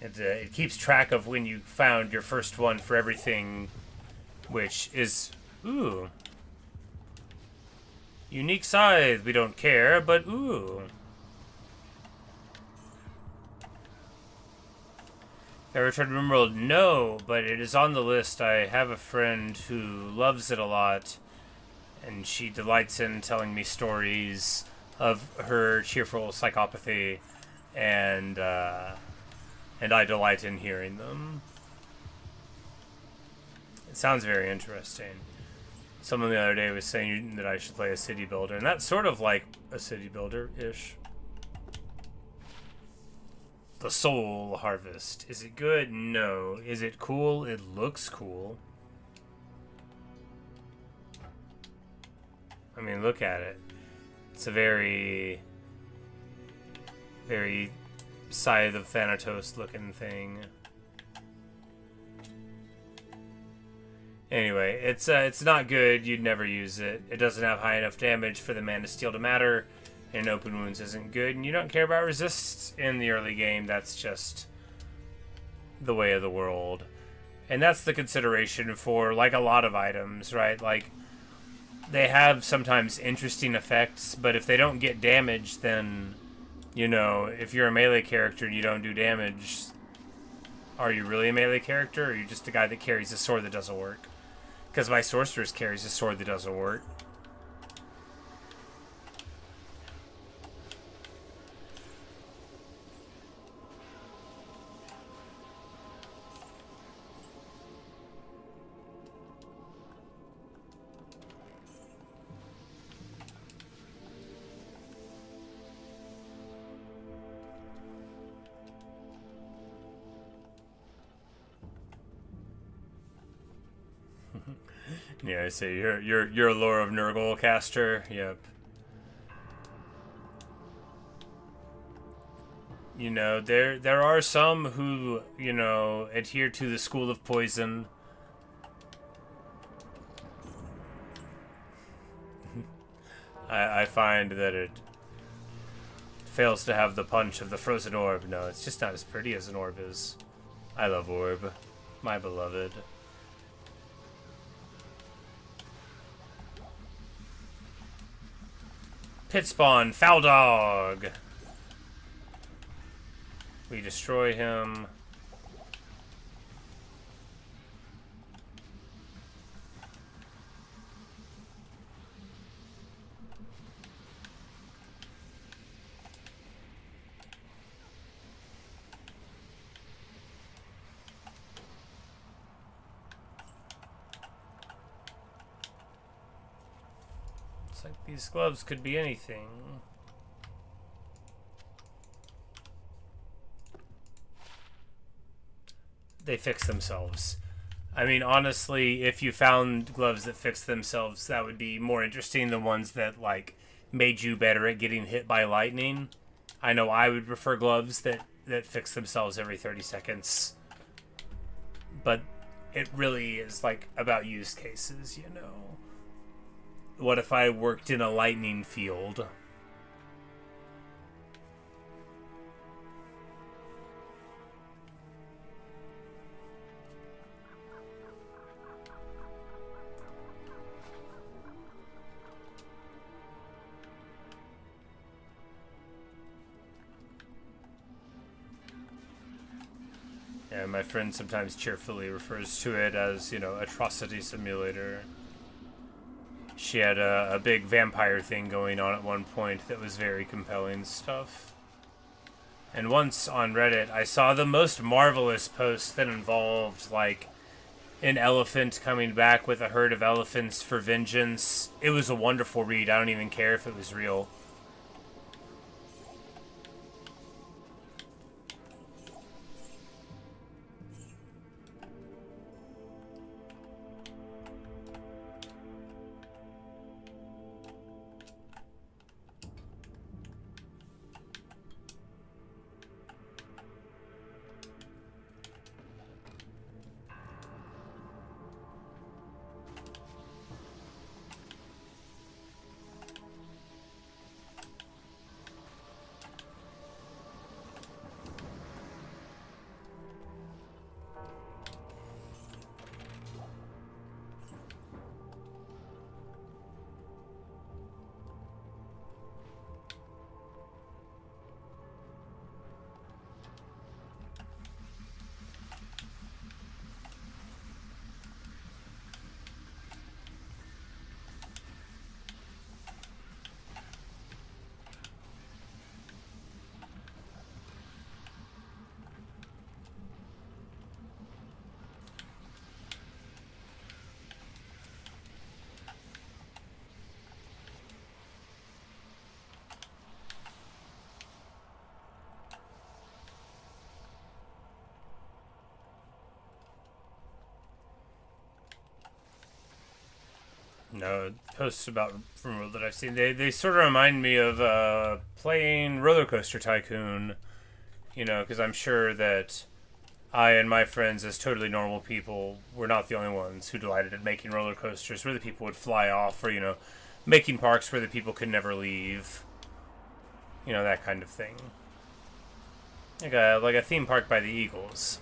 Speaker 1: It keeps track of when you found your first one for everything, which is... Ooh. Unique scythe, we don't care, but ooh. I returned Rimworld? No, but it is on the list. I have a friend who loves it a lot, and she delights in telling me stories of her cheerful psychopathy, and I delight in hearing them. It sounds very interesting. Someone the other day was saying that I should play a city builder, and that's sort of like a city builder-ish. The Soul Harvest. Is it good? No. Is it cool? It looks cool. I mean, look at it. It's a very Very Scythe of Thanatos looking thing. Anyway, it's not good. You'd never use it. It doesn't have high enough damage for the mana steel to matter, and open wounds isn't good. And you don't care about resists in the early game. That's just the way of the world. And that's the consideration for like a lot of items, right? Like they have sometimes interesting effects, but if they don't get damage, then you know, if you're a melee character and you don't do damage, are you really a melee character, or are you just a guy that carries a sword that doesn't work? Because my sorceress carries a sword that doesn't work. Yeah, I see. You're a Lore of Nurgle caster. Yep. You know, there are some who, you know, adhere to the school of poison. I find that it fails to have the punch of the frozen orb. No, it's just not as pretty as an orb is. I love orb, my beloved. Pit spawn, foul dog. We destroy him. It's like these gloves could be anything. They fix themselves. I mean, honestly, if you found gloves that fix themselves, that would be more interesting than ones that, like, made you better at getting hit by lightning. I know I would prefer gloves that fix themselves every 30 seconds. But it really is, like, about use cases, you know. What if I worked in a lightning field? Yeah, my friend sometimes cheerfully refers to it as, you know, atrocity simulator. She had a big vampire thing going on at one point that was very compelling stuff. And once on Reddit, I saw the most marvelous post that involved, like, an elephant coming back with a herd of elephants for vengeance. It was a wonderful read. I don't even care if it was real. No, posts about from World that I've seen, they sort of remind me of playing Roller Coaster Tycoon, you know, because I'm sure that I and my friends, as totally normal people, were not the only ones who delighted in making roller coasters where the people would fly off, or, you know, making parks where the people could never leave. You know, that kind of thing. Like a theme park by the Eagles.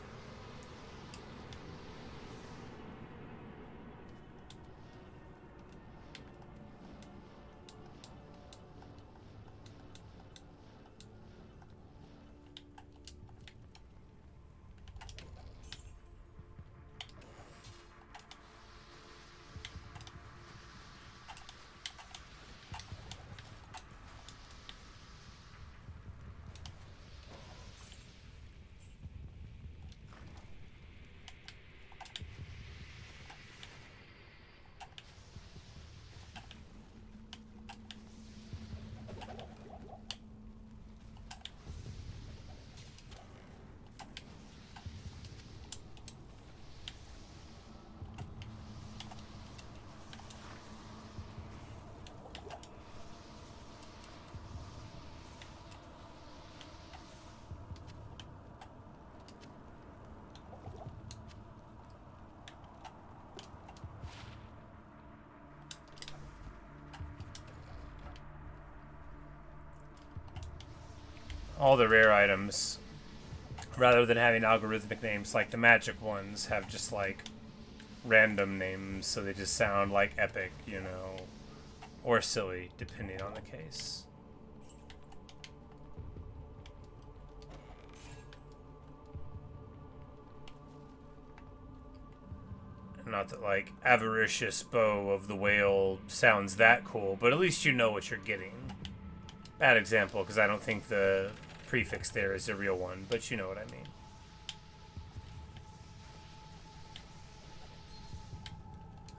Speaker 1: All the rare items, rather than having algorithmic names like the magic ones, have just like random names, so they just sound like epic, you know, or silly, depending on the case. Not that, like, avaricious bow of the whale sounds that cool, but at least you know what you're getting. Bad example, because I don't think the prefix there is a real one, but you know what I mean.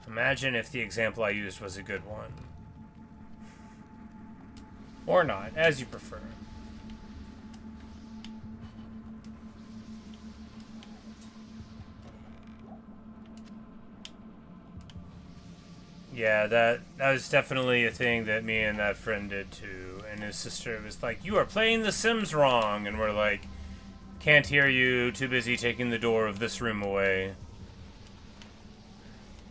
Speaker 1: Imagine if the example I used was a good one. Or not, as you prefer. Yeah, that was definitely a thing that me and that friend did too. And his sister was like, "You are playing The Sims wrong." And we're like, "Can't hear you, too busy taking the door of this room away."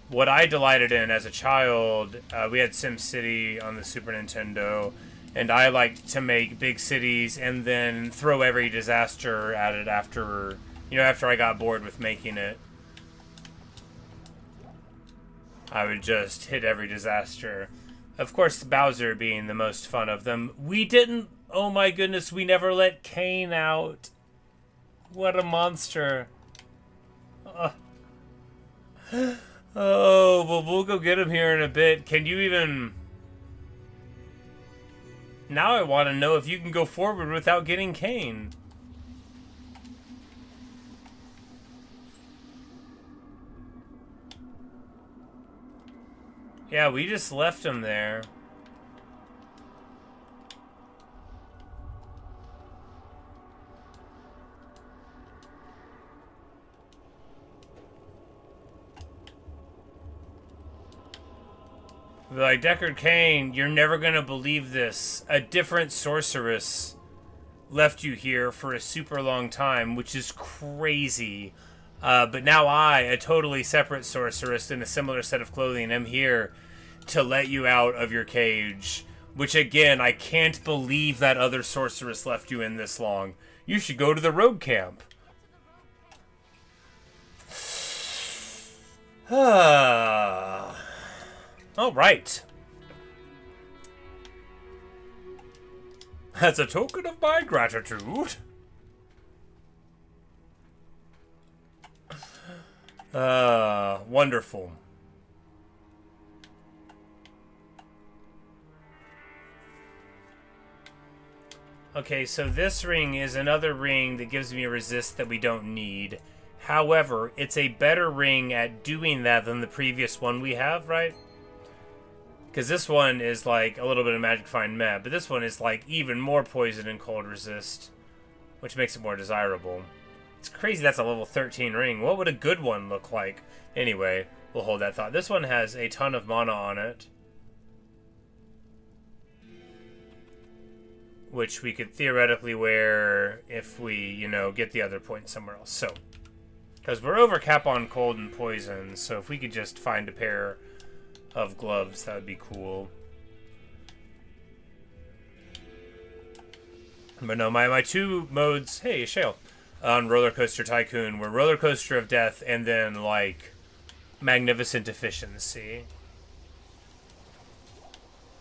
Speaker 1: What I delighted in as a child, we had SimCity on the Super Nintendo, and I liked to make big cities and then throw every disaster at it after, you know, after I got bored with making it. I would just hit every disaster. Of course, Bowser being the most fun of them. We didn't... Oh my goodness, we never let Kane out. What a monster. Oh, well, we'll go get him here in a bit. Can you even... Now I want to know if you can go forward without getting Kane. Yeah, we just left him there. Like, Deckard Cain, you're never gonna believe this. A different sorceress left you here for a super long time, which is crazy. But now I, a totally separate sorceress in a similar set of clothing, am here to let you out of your cage. Which, again, I can't believe that other sorceress left you in this long. You should go to the rogue camp. All right. As a token of my gratitude. Wonderful. Okay, so this ring is another ring that gives me a resist that we don't need. However, it's a better ring at doing that than the previous one we have, right? Because this one is like a little bit of magic find meh, but this one is like even more poison and cold resist, which makes it more desirable. It's crazy that's a level 13 ring. What would a good one look like? Anyway, we'll hold that thought. This one has a ton of mana on it, which we could theoretically wear if we, you know, get the other point somewhere else. So, because we're over cap on cold and poison, so if we could just find a pair of gloves, that would be cool. But no, my two modes, hey, Shale, on Roller Coaster Tycoon were Roller Coaster of Death and then, like, Magnificent Efficiency.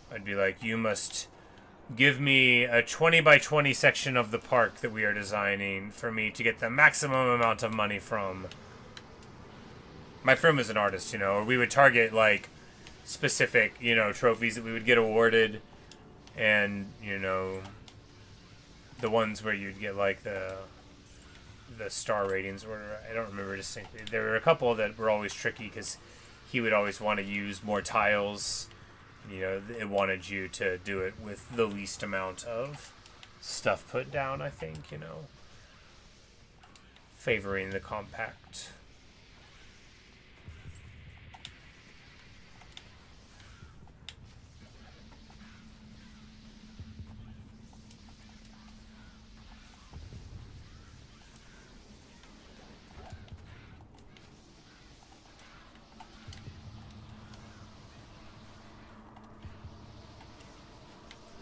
Speaker 1: I'd be like, you must give me a 20 by 20 section of the park that we are designing for me to get the maximum amount of money from. My firm is an artist, you know, or we would target, like, specific, you know, trophies that we would get awarded, and, you know, the ones where you'd get, like, the star ratings, or I don't remember distinctly. There were a couple that were always tricky because he would always want to use more tiles. You know, it wanted you to do it with the least amount of stuff put down, I think, you know. Favoring the compact.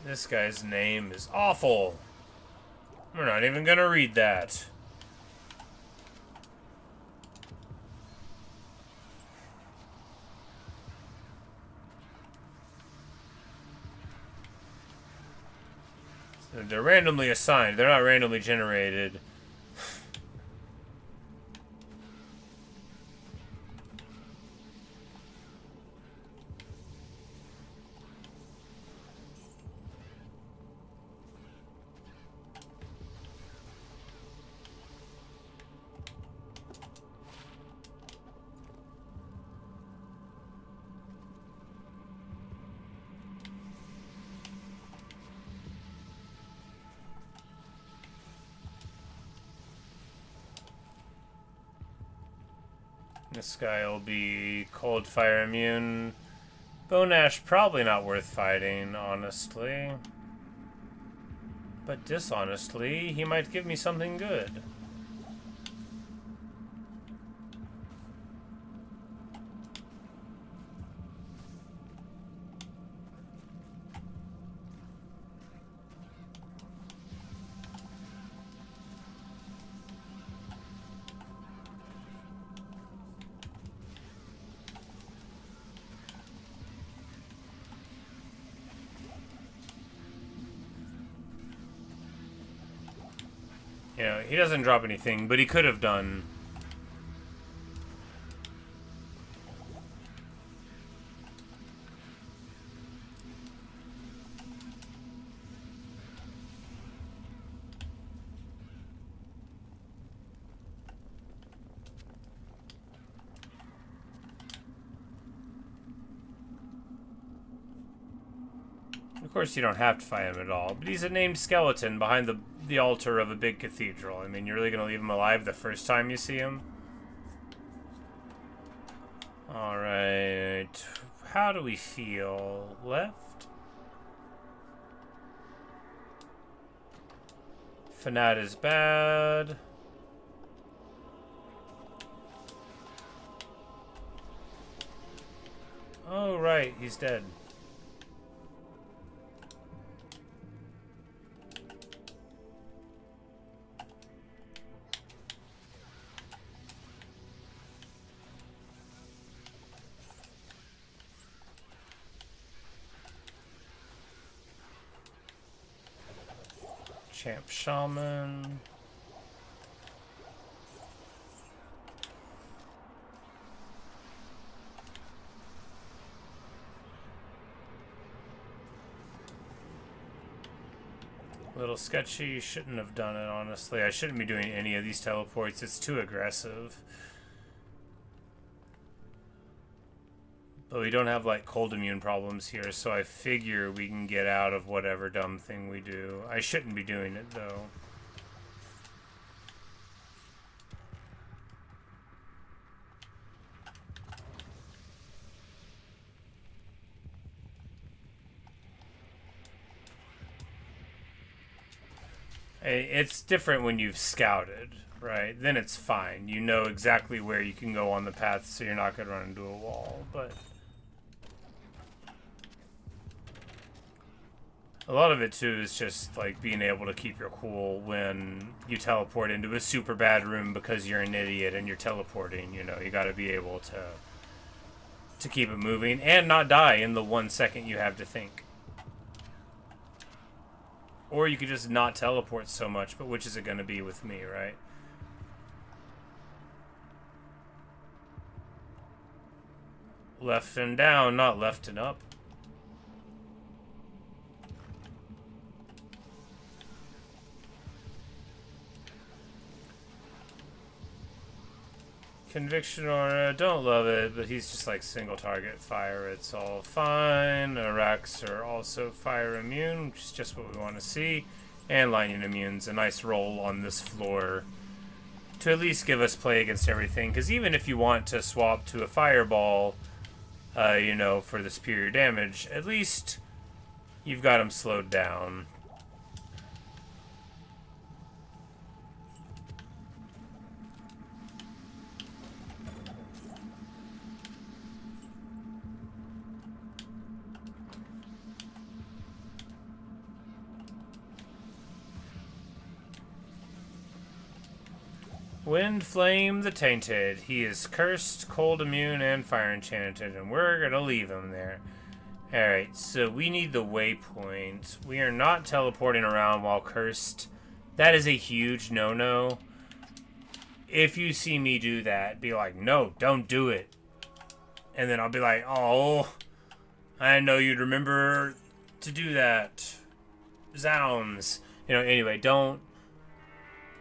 Speaker 1: This guy's name is awful. We're not even gonna read that. They're randomly assigned. They're not randomly generated. This guy will be cold fire immune. Bone Ash probably not worth fighting, honestly. But dishonestly, he might give me something good. You know, he doesn't drop anything, but he could have done. Of course, you don't have to fight him at all, but he's a named skeleton behind the altar of a big cathedral. I mean, you're really going to leave him alive the first time you see him? Alright. How do we feel? Left? Fanat is bad. Oh, right. He's dead. Champ Shaman. A little sketchy. Shouldn't have done it, honestly. I shouldn't be doing any of these teleports. It's too aggressive. But we don't have, like, cold immune problems here, so I figure we can get out of whatever dumb thing we do. I shouldn't be doing it, though. It's different when you've scouted, right? Then it's fine. You know exactly where you can go on the path, so you're not going to run into a wall. But a lot of it, too, is just, like, being able to keep your cool when you teleport into a super bad room because you're an idiot and you're teleporting. You know, you got to be able to keep it moving and not die in the 1 second you have to think. Or you could just not teleport so much, but which is it going to be with me, right? Left and down, not left and up. Conviction or don't love it, but he's just like single target fire. It's all fine. Iraqs are also fire immune, which is just what we want to see. And lightning immune's a nice roll on this floor to at least give us play against everything. Because even if you want to swap to a fireball, you know, for the superior damage, at least you've got him slowed down. Wind Flame the Tainted. He is cursed, cold immune, and fire enchanted, and we're gonna leave him there. Alright, so we need the waypoint. We are not teleporting around while cursed. That is a huge no-no. If you see me do that, be like, no, don't do it. And then I'll be like, oh, I know you'd remember to do that. Zounds. You know, anyway, don't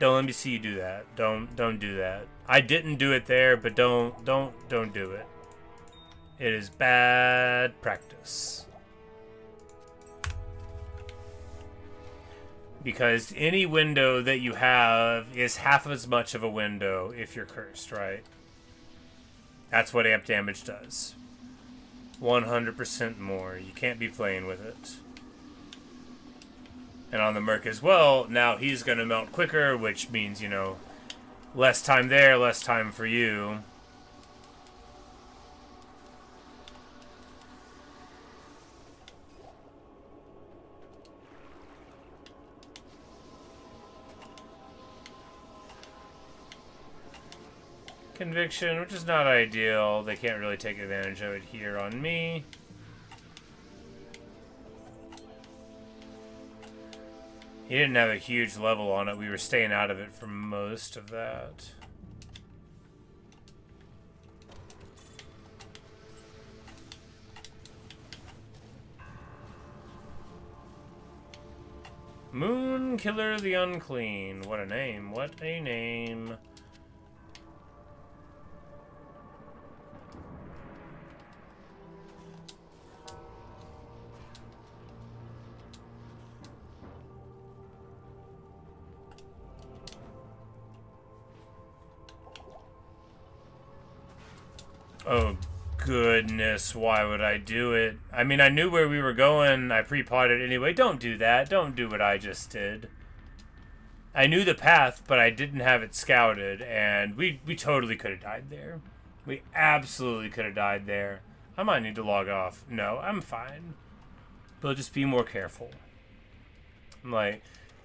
Speaker 1: let me see you do that. Don't do that. I didn't do it there, but don't do it. It is bad practice. Because any window that you have is half as much of a window if you're cursed, right? That's what amp damage does. 100% more. You can't be playing with it. And on the Merc as well, now he's going to melt quicker, which means, you know, less time there, less time for you. Conviction, which is not ideal. They can't really take advantage of it here on me. He didn't have a huge level on it. We were staying out of it for most of that. Moon Killer the Unclean. What a name. What a name. Oh, goodness, why would I do it? I mean, I knew where we were going. I pre-potted anyway. Don't do that. Don't do what I just did. I knew the path, but I didn't have it scouted, and we totally could have died there. We absolutely could have died there. I might need to log off. No, I'm fine. But just be more careful. Like,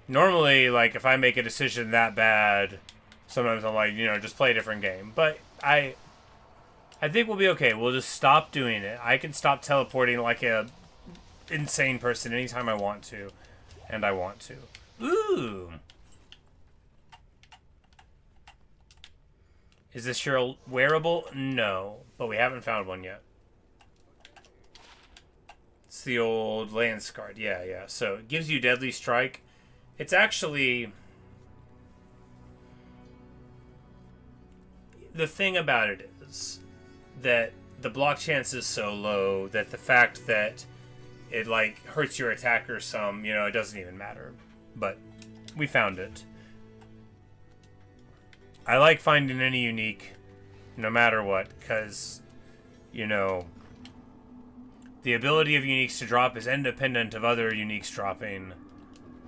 Speaker 1: normally, like, if I make a decision that bad, sometimes I'm like, you know, just play a different game. But I think we'll be okay. We'll just stop doing it. I can stop teleporting like a insane person anytime I want to. And I want to. Ooh. Is this your wearable? No. But we haven't found one yet. It's the old Lance Guard. Yeah. So it gives you Deadly Strike. It's actually... The thing about it is that the block chance is so low that the fact that it, like, hurts your attacker some, you know, it doesn't even matter. But we found it. I like finding any unique, no matter what, because, you know, the ability of uniques to drop is independent of other uniques dropping.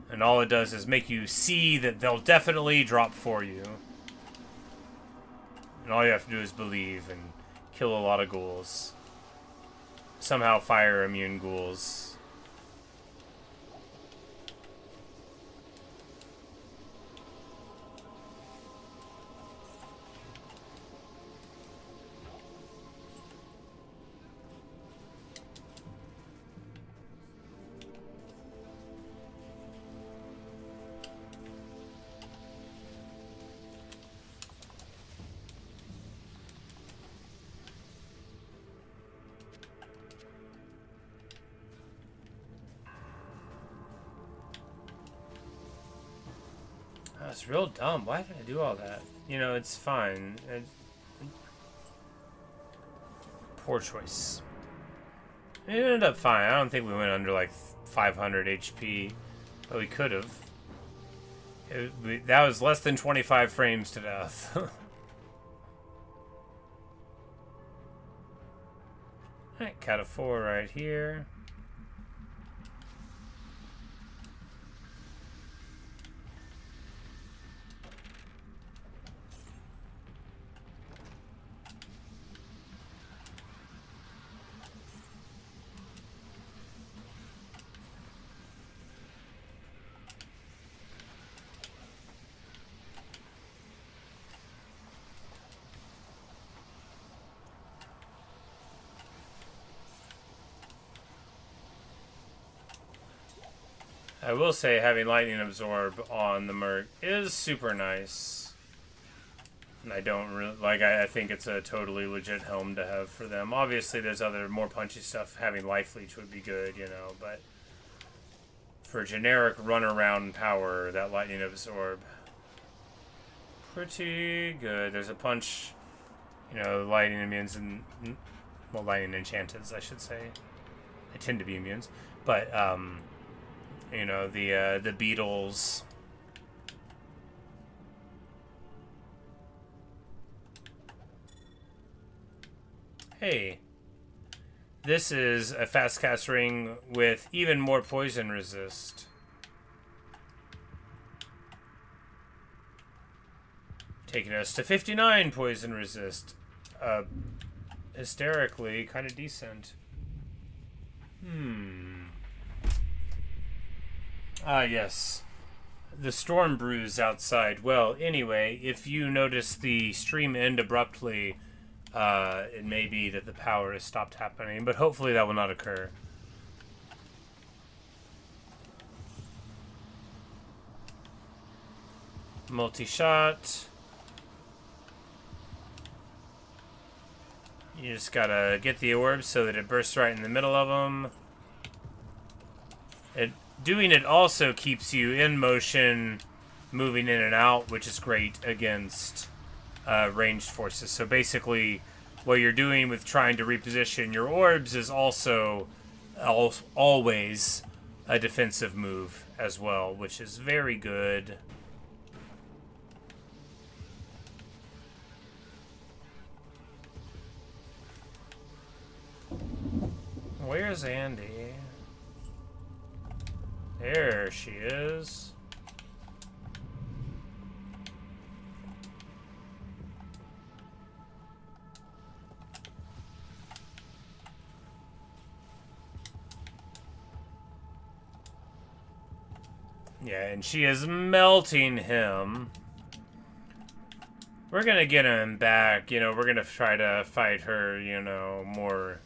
Speaker 1: And all it does is make you see that they'll definitely drop for you. And all you have to do is believe and kill a lot of ghouls. Somehow fire immune ghouls. That's real dumb. Why did I do all that? You know, it's fine. Poor choice. It ended up fine. I don't think we went under like 500 HP, but we could have. That was less than 25 frames to death. Alright, cat of 4 right here. I will say having Lightning Absorb on the Merc is super nice. And I don't really, like, I think it's a totally legit helm to have for them. Obviously, there's other more punchy stuff. Having Life Leech would be good, you know, but for generic run-around power, that Lightning Absorb, pretty good. There's a punch, you know, lightning immunes and, well, lightning enchanteds, I should say. They tend to be immunes, but, you know, the beetles. Hey, this is a fast cast ring with even more poison resist. Taking us to 59 poison resist. Hysterically kind of decent. Ah, yes. The storm brews outside. Well, anyway, if you notice the stream end abruptly, it may be that the power has stopped happening, but hopefully that will not occur. Multi-shot. You just gotta get the orb so that it bursts right in the middle of them. Doing it also keeps you in motion, moving in and out, which is great against ranged forces. So basically, what you're doing with trying to reposition your orbs is also always a defensive move as well, which is very good. Where's Andy? There she is. Yeah, and she is melting him. We're gonna get him back, you know, we're gonna try to fight her, you know, more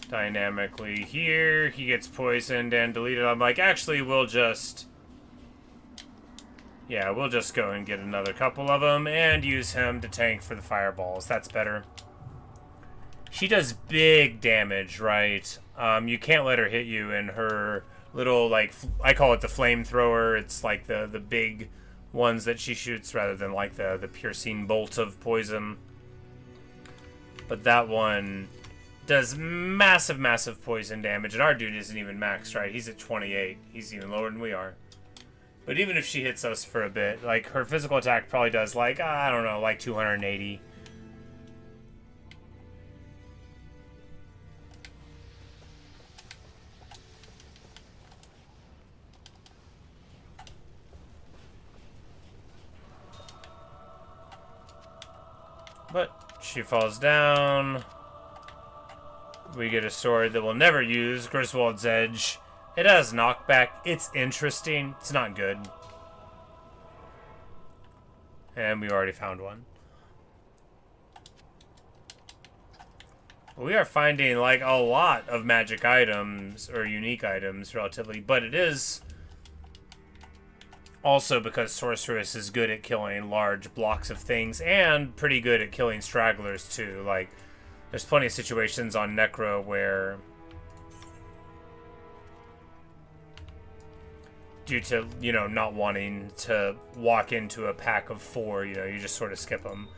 Speaker 1: dynamically. Here, he gets poisoned and deleted. I'm like, actually, we'll just... yeah, we'll just go and get another couple of them and use him to tank for the fireballs. That's better. She does big damage, right? You can't let her hit you in her little, like, I call it the flamethrower. It's like the big ones that she shoots rather than like the piercing bolt of poison. But that one does massive, massive poison damage. And our dude isn't even maxed, right? He's at 28. He's even lower than we are. But even if she hits us for a bit, like, her physical attack probably does, like, I don't know, like 280. But she falls down. We get a sword that we'll never use, Griswold's Edge. It has knockback. It's interesting. It's not good. And we already found one. We are finding like a lot of magic items or unique items relatively, but it is also because Sorceress is good at killing large blocks of things and pretty good at killing stragglers too. Like, there's plenty of situations on Necro where, due to, you know, not wanting to walk into a pack of 4, you know, you just sort of skip them.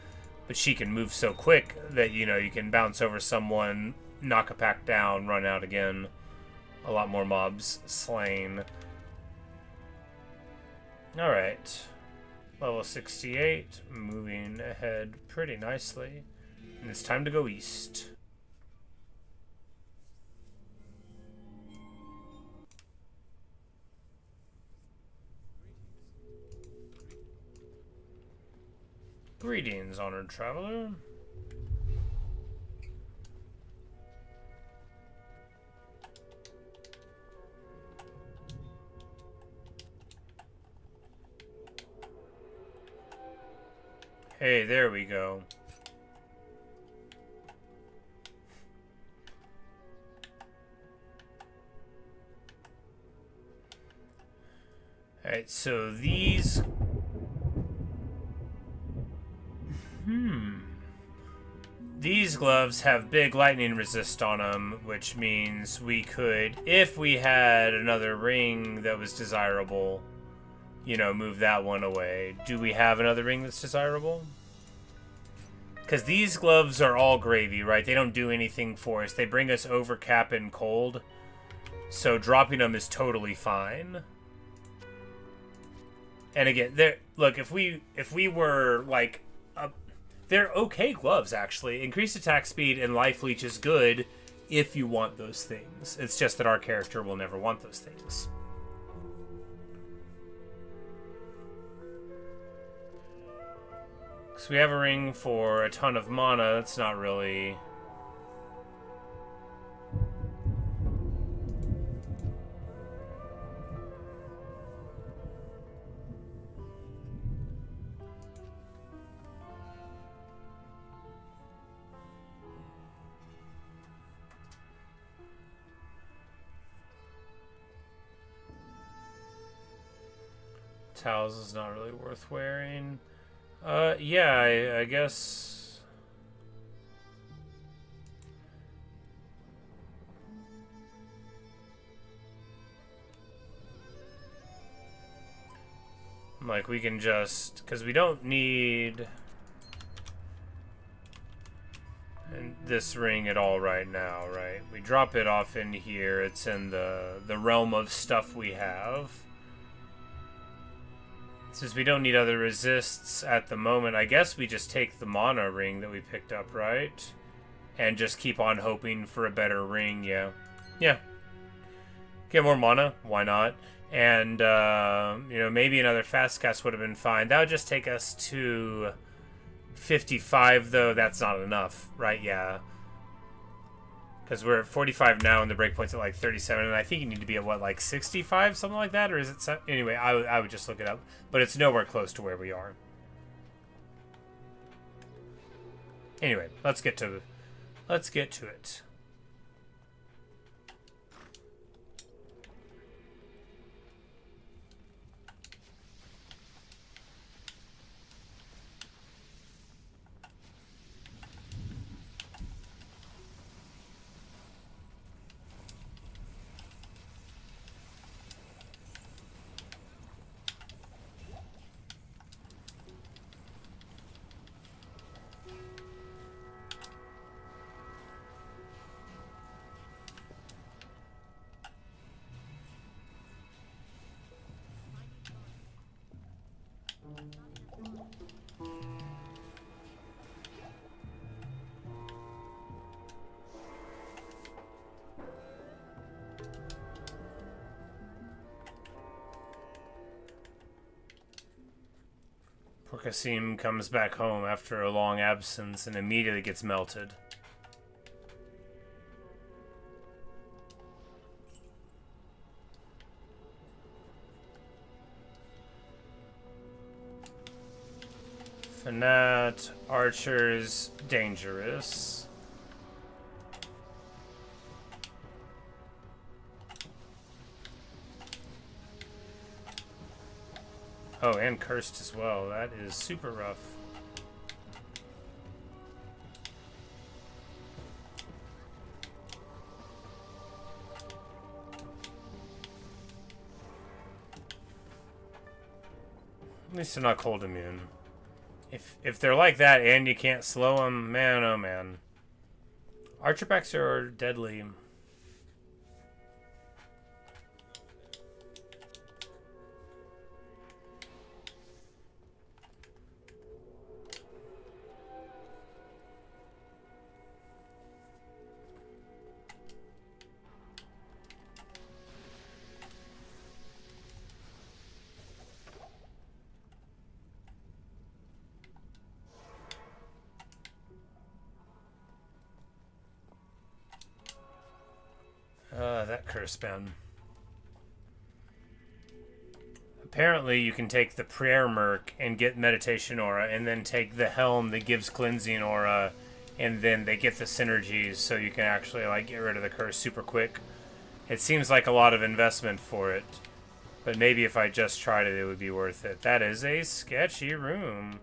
Speaker 1: But she can move so quick that, you know, you can bounce over someone, knock a pack down, run out again. A lot more mobs slain. Alright. Level 68. Moving ahead pretty nicely. And it's time to go east. Greetings, honored traveler. Hey, there we go. Alright, so these... These gloves have big lightning resist on them, which means we could, if we had another ring that was desirable, you know, move that one away. Do we have another ring that's desirable? Because these gloves are all gravy, right? They don't do anything for us. They bring us over cap and cold. So dropping them is totally fine. And again, look, if we were like they're okay gloves, actually. Increased attack speed and life leech is good if you want those things. It's just that our character will never want those things. So we have a ring for a ton of mana. That's not really... Towels is not really worth wearing. Yeah, I guess... Like, we can just... Because we don't need... this ring at all right now, right? We drop it off in here. It's in the realm of stuff we have. Since we don't need other resists at the moment, I guess we just take the mana ring that we picked up, right? And just keep on hoping for a better ring, yeah. Yeah. Get more mana, why not? And, you know, maybe another fast cast would have been fine. That would just take us to 55, though. That's not enough, right? Yeah. Because we're at 45 now, and the breakpoint's at like 37, and I think you need to be at, what, like 65, something like that? Or is it... Anyway, I would just look it up. But it's nowhere close to where we are. Anyway, let's get to it. Kasim comes back home after a long absence and immediately gets melted. Fanat, archers, dangerous. Oh, and cursed as well. That is super rough. At least they're not cold immune. If they're like that and you can't slow them, man, oh man. Archerbacks are deadly. That curse Ben. Apparently you can take the prayer merc and get meditation aura, and then take the helm that gives cleansing aura, and then they get the synergies, so you can actually like get rid of the curse super quick. It seems like a lot of investment for it, but maybe if I just tried it, it would be worth it. That is a sketchy room.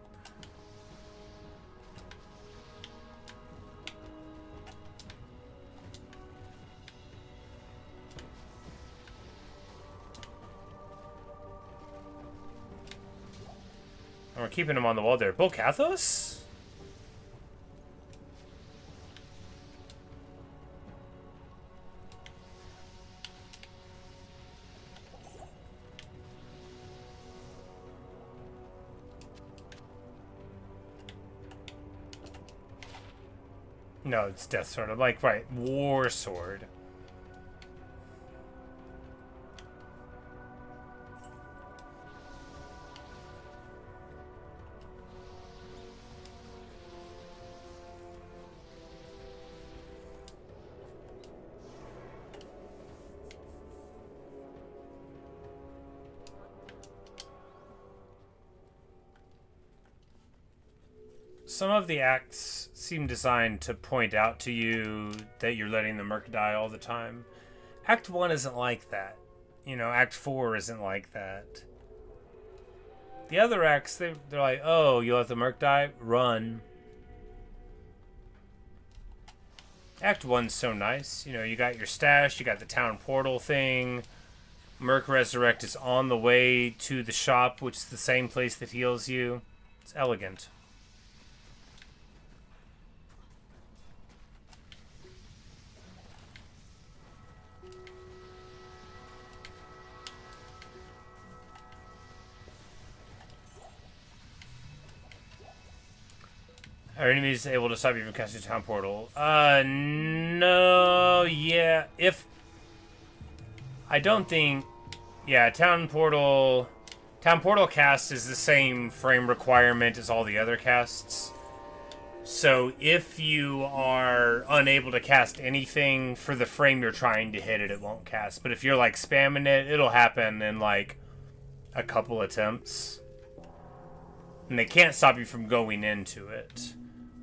Speaker 1: We're keeping him on the wall there. Bolcathos? No, it's Death Sword. I'm like, right, War Sword. Some of the acts seem designed to point out to you that you're letting the merc die all the time. Act 1 isn't like that. You know, Act 4 isn't like that. The other acts, they're like, oh, you let the merc die? Run. Act 1's so nice. You know, you got your stash, you got the town portal thing. Merc Resurrect is on the way to the shop, which is the same place that heals you. It's elegant. Are enemies able to stop you from casting town portal? No, yeah. If I don't think, yeah, town portal cast is the same frame requirement as all the other casts. So if you are unable to cast anything for the frame you're trying to hit it won't cast. But if you're like spamming it, it'll happen in like a couple attempts. And they can't stop you from going into it.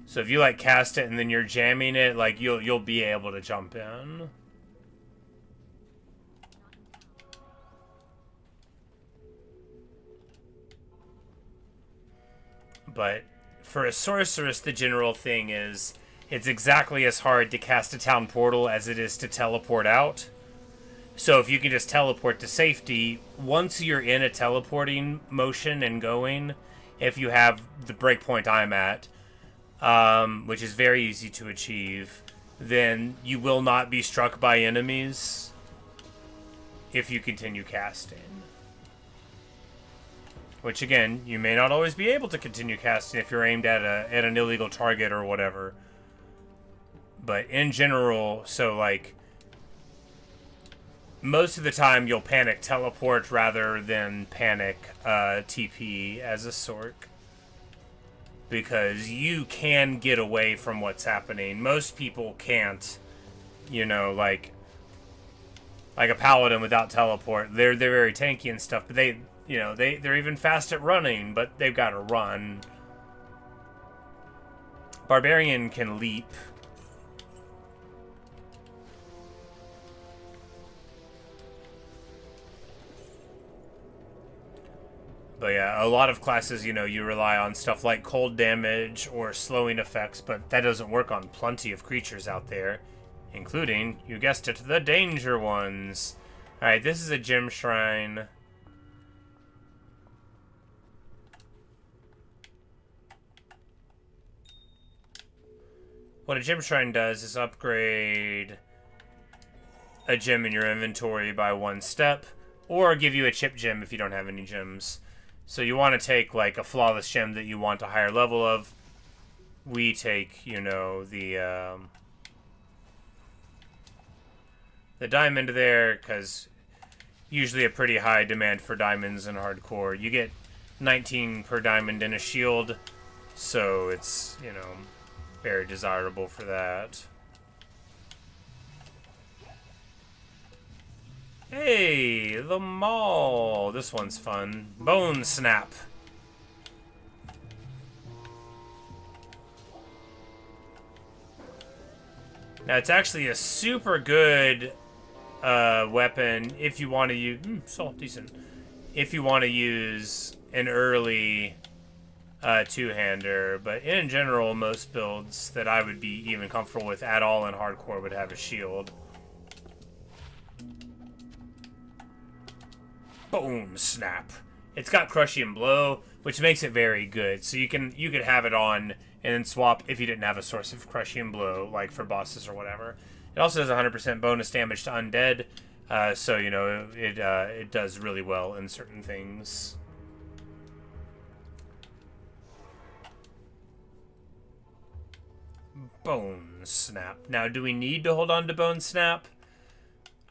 Speaker 1: So if you like cast it and then you're jamming it, like you'll be able to jump in. But for a sorceress, the general thing is it's exactly as hard to cast a town portal as it is to teleport out. So if you can just teleport to safety, once you're in a teleporting motion and going, if you have the breakpoint I'm at, which is very easy to achieve, then you will not be struck by enemies if you continue casting. Which, again, you may not always be able to continue casting if you're aimed at an illegal target or whatever. But in general, so, like, most of the time you'll panic teleport rather than panic TP as a Sorc. because you can get away from what's happening. Most people can't, you know, like a paladin without teleport. They're very tanky and stuff, but they're even fast at running, but they've got to run. Barbarian can leap. But yeah, a lot of classes, you know, you rely on stuff like cold damage or slowing effects, but that doesn't work on plenty of creatures out there, including, you guessed it, the danger ones. Alright, this is a gem shrine. What a gem shrine does is upgrade a gem in your inventory by 1 step, or give you a chip gem if you don't have any gems. So you want to take, like, a flawless gem that you want a higher level of. We take, you know, the diamond there, because usually a pretty high demand for diamonds in hardcore. You get 19 per diamond in a shield, so it's, you know, very desirable for that. Hey, the mall. This one's fun. Bone snap. Now, it's actually a super good weapon if you want to use... salt, decent. If you want to use an early two-hander. But in general, most builds that I would be even comfortable with at all in hardcore would have a shield. Boom, snap. It's got Crushing Blow, which makes it very good. So you could have it on and then swap if you didn't have a source of Crushing Blow, like for bosses or whatever. It also does 100% bonus damage to undead, so you know it does really well in certain things. Bone snap. Now, do we need to hold on to Bone snap?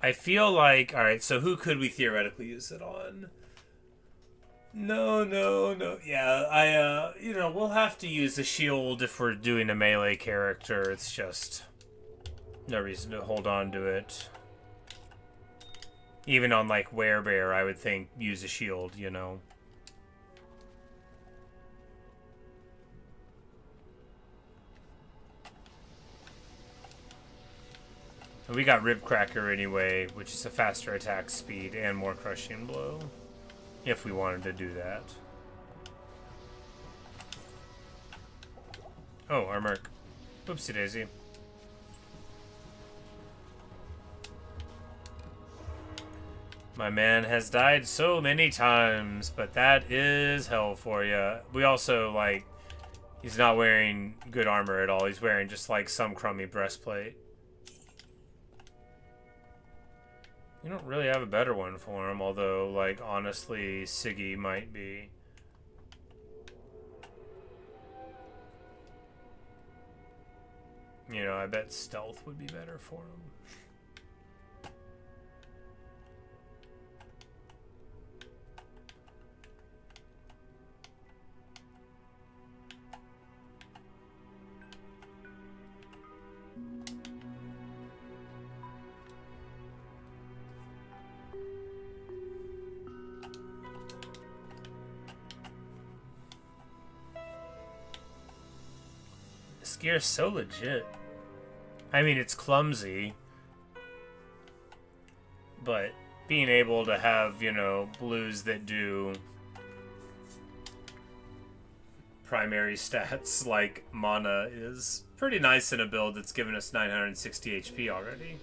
Speaker 1: I feel like... Alright, so who could we theoretically use it on? No. Yeah, you know, we'll have to use a shield if we're doing a melee character. It's just... no reason to hold on to it. Even on, like, Werebear, I would think use a shield, you know. We got Ribcracker anyway, which is a faster attack speed and more Crushing Blow, if we wanted to do that. Oh, our merc. Oopsie daisy. My man has died so many times, but that is hell for you. We also, like, he's not wearing good armor at all. He's wearing just, like, some crummy breastplate. You don't really have a better one for him, although, like, honestly, Siggy might be. You know, I bet Stealth would be better for him. This gear's so legit. I mean, it's clumsy, but being able to have, you know, blues that do primary stats like mana is pretty nice in a build that's given us 960 HP already.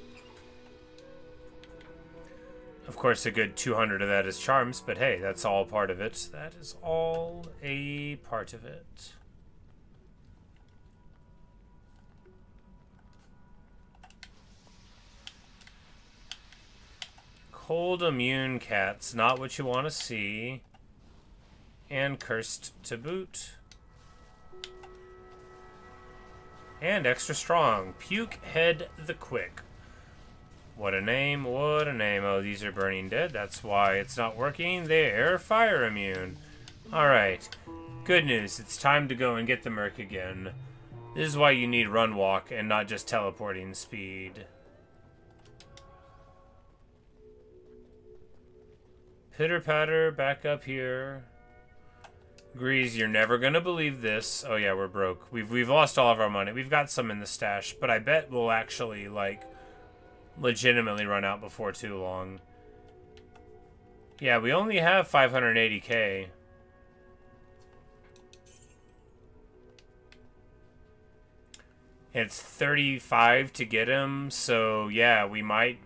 Speaker 1: Of course, a good 200 of that is charms, but hey, that's all part of it. That is all a part of it. Cold immune cats, not what you want to see. And cursed to boot. And extra strong. Puke Head the Quick. What a name, what a name. Oh, these are burning dead. That's why it's not working. They're fire immune. Alright. Good news, it's time to go and get the Merc again. This is why you need run walk and not just teleporting speed. Pitter patter, back up here. Grease, you're never gonna believe this. Oh yeah, we're broke. We've lost all of our money. We've got some in the stash, but I bet we'll actually like legitimately run out before too long. Yeah, we only have 580k. It's 35 to get him, so yeah, we might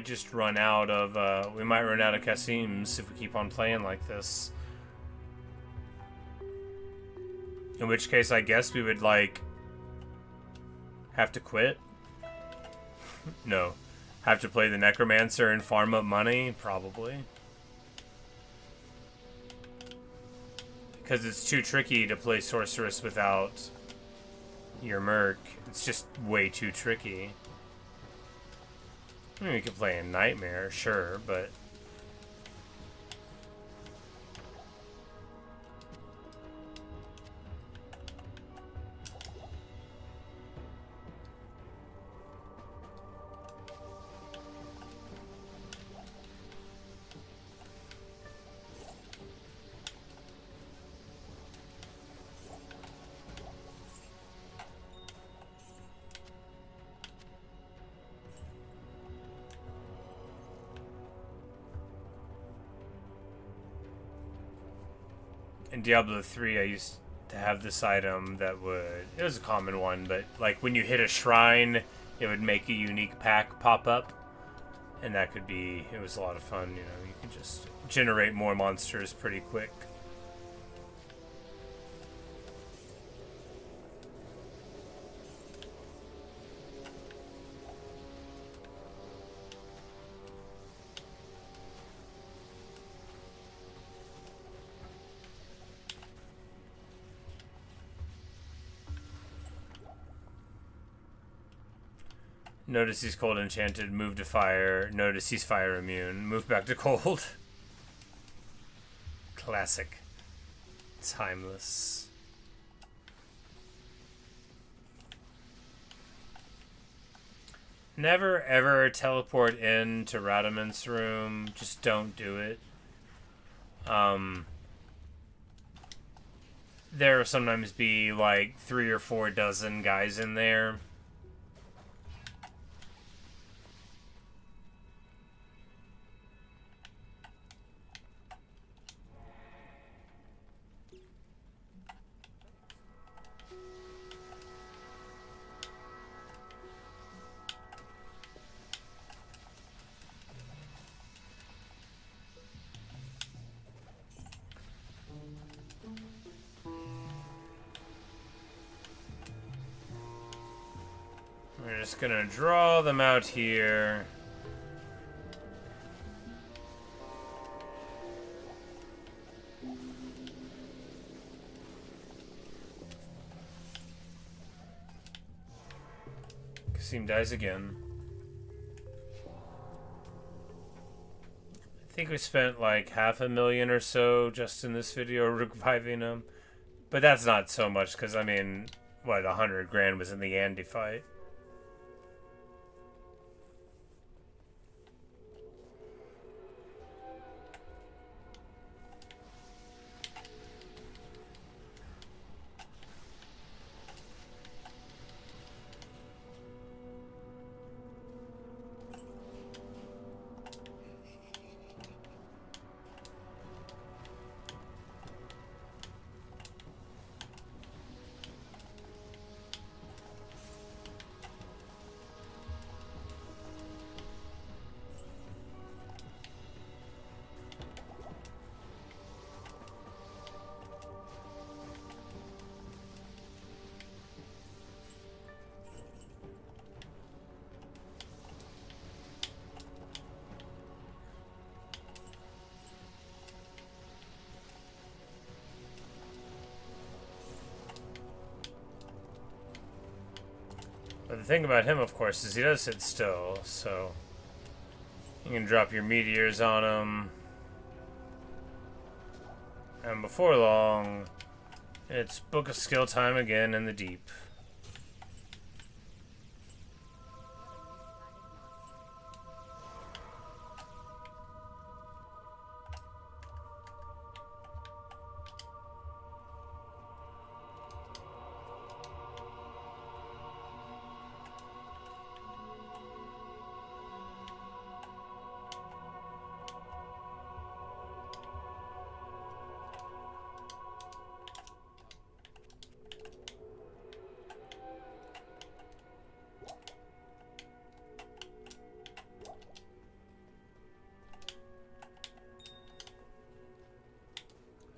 Speaker 1: just run out of Kasims if we keep on playing like this. In which case, I guess we would like have to quit. No, have to play the Necromancer and farm up money, probably. Because it's too tricky to play Sorceress without your Merc. It's just way too tricky. I mean, we could play a Nightmare, sure, but... In Diablo 3, I used to have this item that would... It was a common one, but like when you hit a shrine, it would make a unique pack pop up. And that could be... It was a lot of fun, you know. You could just generate more monsters pretty quick. Notice he's cold enchanted, move to fire. Notice he's fire immune, move back to cold. Classic. Timeless. Never ever teleport in to Radaman's room. Just don't do it. There will sometimes be like 3 or 4 dozen guys in there. We're just gonna draw them out here. Kasim dies again. I think we spent like $500,000 or so just in this video reviving him. But that's not so much, because I mean, what, 100 grand was in the Andy fight. But the thing about him, of course, is he does sit still, so you can drop your meteors on him. And before long, It's book of skill time again in the deep.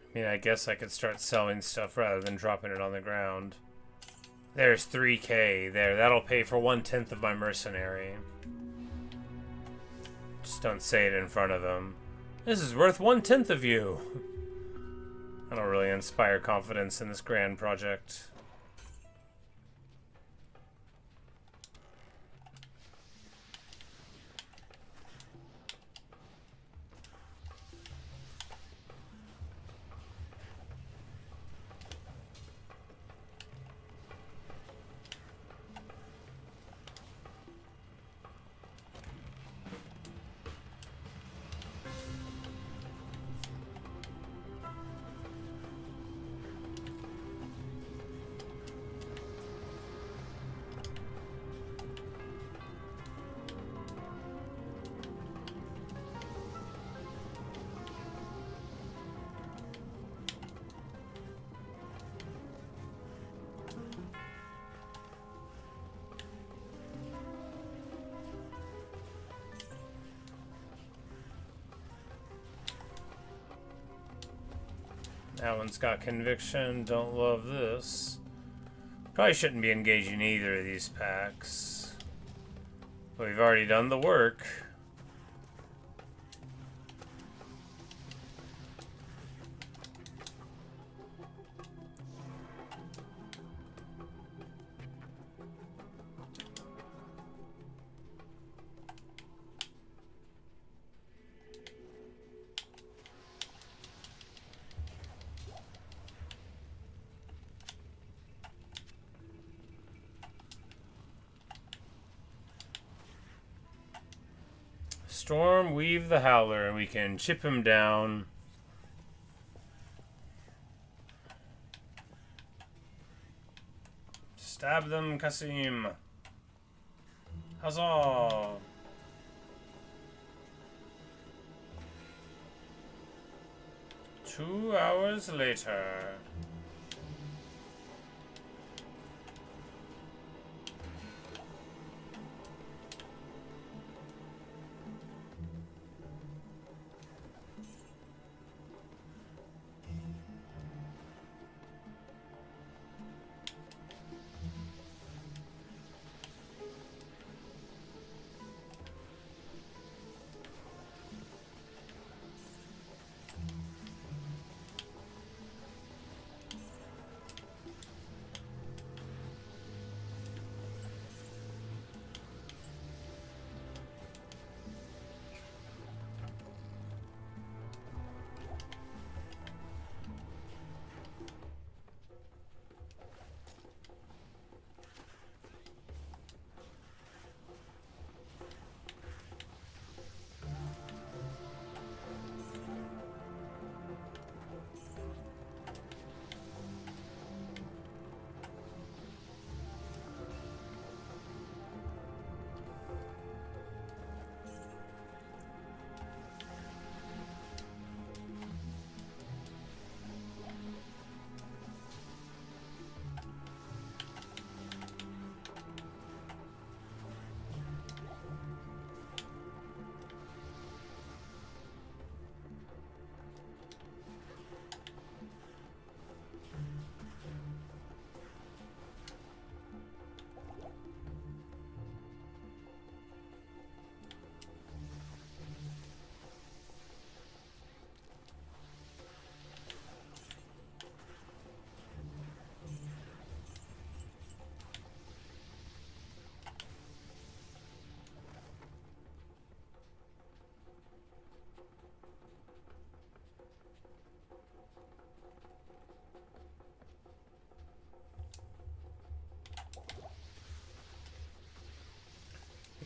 Speaker 1: I mean, I guess I could start selling stuff rather than dropping it on the ground. There's 3K there. That'll pay for 1/10 of my mercenary. Just don't say it in front of him. This is worth 1/10 of you. I don't really inspire confidence in this grand project. That one's got conviction. Don't love this. Probably shouldn't be engaging either of these packs. But we've already done the work. Storm, weave the Howler, and we can chip him down. Stab them, Kasim. Huzzah! Two hours later.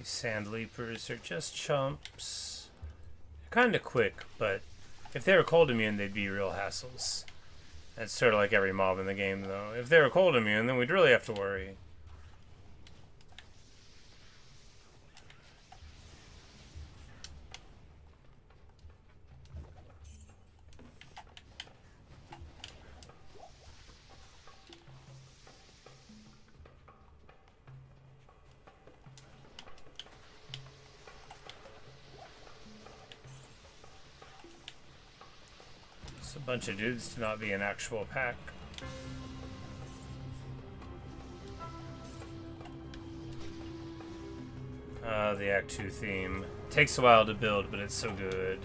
Speaker 1: These sand leapers are just chumps. They're kind of quick, but if they were cold immune, they'd be real hassles. That's sort of like every mob in the game, though. If they were cold immune, then we'd really have to worry. A bunch of dudes to not be an actual pack. The Act 2 theme. Takes a while to build, but it's so good.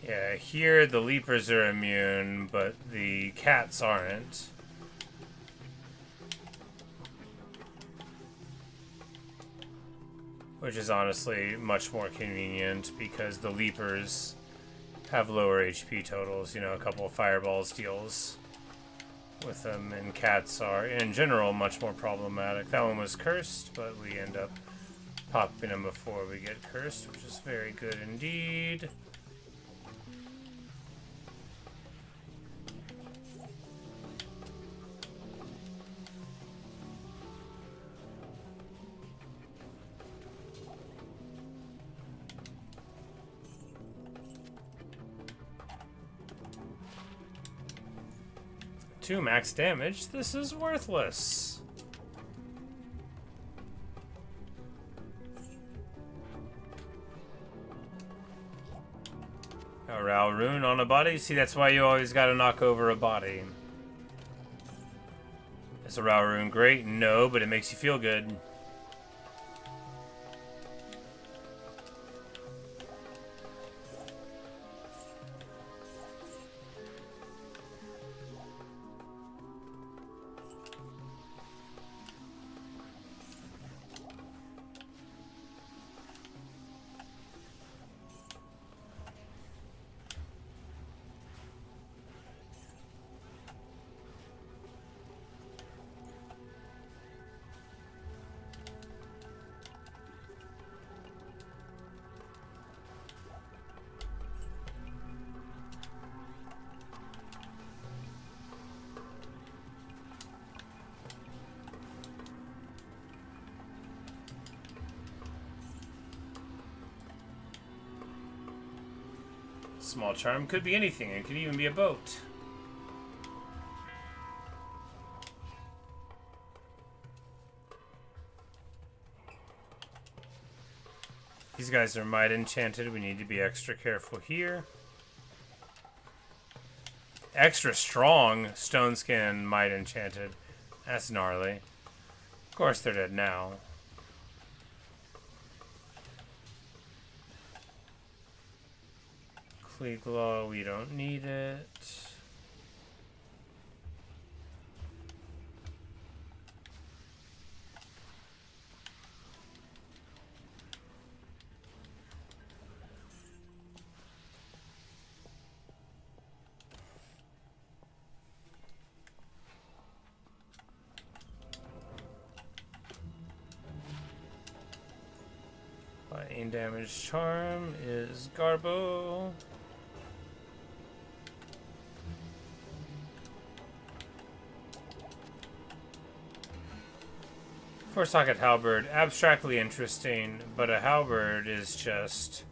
Speaker 1: Yeah, here the leapers are immune, but the cats aren't. Which is honestly much more convenient because the leapers have lower HP totals, you know, a couple of fireballs deals with them, and cats are, in general, much more problematic. That one was cursed, but we end up popping them before we get cursed, which is very good indeed. Two max damage. This is worthless. A Rao rune on a body? See, that's why you always gotta knock over a body. Is a Rao rune great? No, but it makes you feel good. Small charm could be anything. It could even be a boat. These guys are might enchanted. We need to be extra careful here. Extra strong stone skin might enchanted. That's gnarly. Of course they're dead now. Glow, we don't need it. Lightning damage charm is Garbo. Four socket halberd, abstractly interesting, but a halberd is just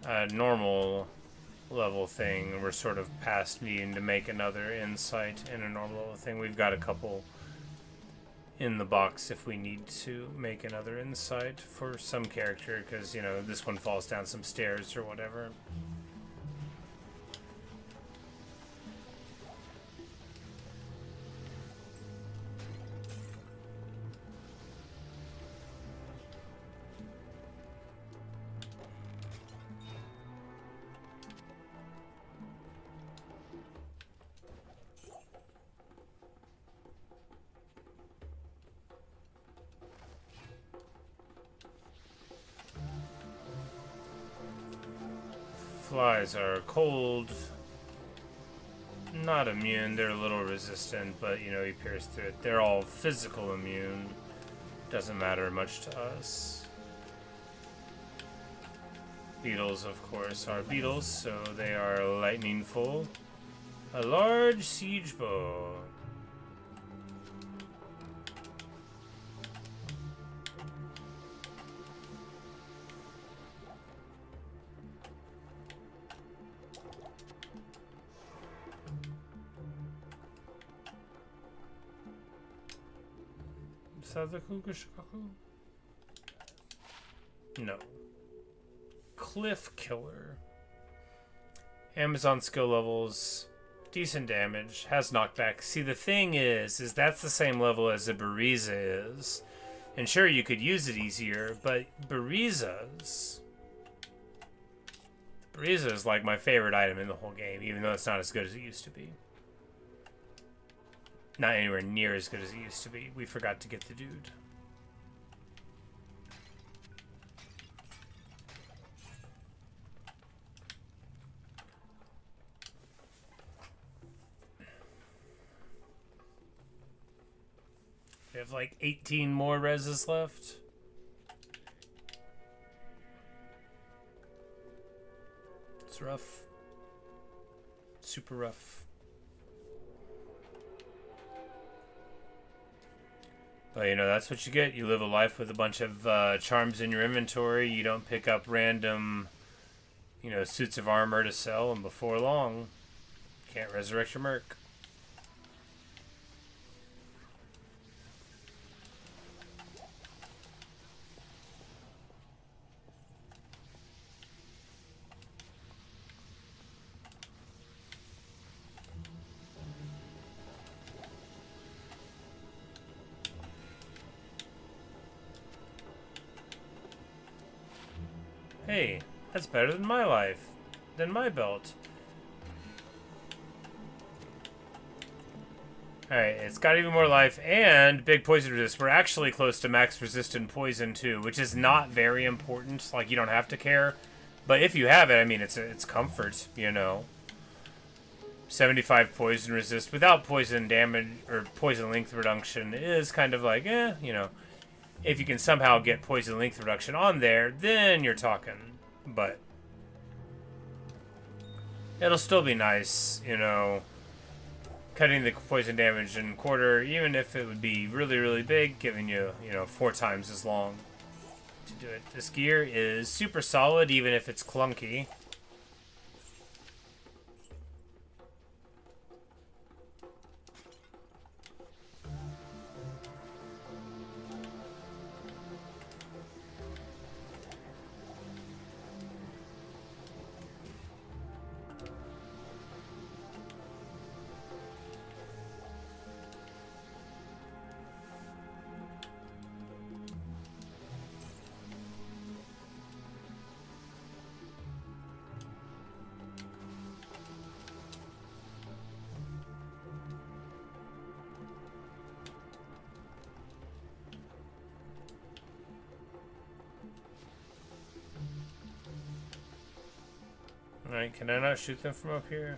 Speaker 1: a normal level thing. We're sort of past needing to make another insight in a normal level thing. We've got a couple in the box if we need to make another insight for some character, because, you know, this one falls down some stairs or whatever. Flies are cold. Not immune, they're a little resistant, but you know, you pierce through it. They're all physical immune. Doesn't matter much to us. Beetles, of course, are beetles, so they are lightningful. A large siege bow. No. Cliff Killer. Amazon skill levels, decent damage, has knockback. See, the thing is that's the same level as a Bariza is. And sure, you could use it easier, but Bariza is like my favorite item in the whole game, even though it's not as good as it used to be. Not anywhere near as good as it used to be. We forgot to get the dude. We have like 18 more reses left. It's rough. Super rough. But, you know, that's what you get. You live a life with a bunch of charms in your inventory. You don't pick up random, you know, suits of armor to sell, and before long, you can't resurrect your merc. Hey, that's better than my life. Than my belt. Alright, it's got even more life and big poison resist. We're actually close to max resistant poison too, which is not very important. Like, you don't have to care. But if you have it, I mean, it's comfort, you know. 75 poison resist without poison damage or poison length reduction is kind of like, you know. If you can somehow get poison length reduction on there, then you're talking. But it'll still be nice, you know, cutting the poison damage in quarter, even if it would be really, really big, giving you, you know, 4 times as long to do it. This gear is super solid, even if it's clunky. Alright, can I not shoot them from up here?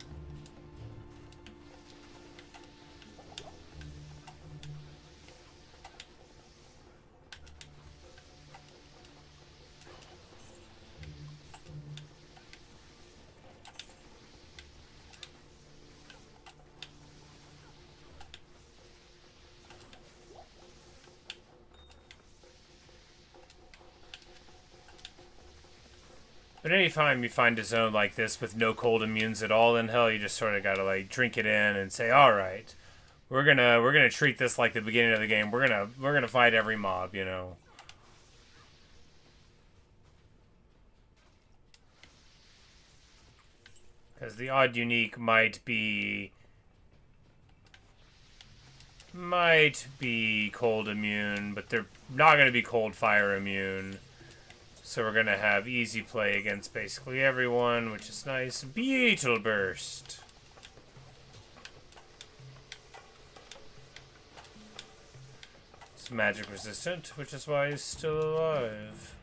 Speaker 1: But anytime you find a zone like this with no cold immunes at all, then hell, you just sort of gotta like drink it in and say, all right, we're gonna treat this like the beginning of the game. We're gonna fight every mob, you know. Because the odd unique might be cold immune, but they're not gonna be cold fire immune. So we're going to have easy play against basically everyone, which is nice. Beetle Burst. It's magic resistant, which is why he's still alive.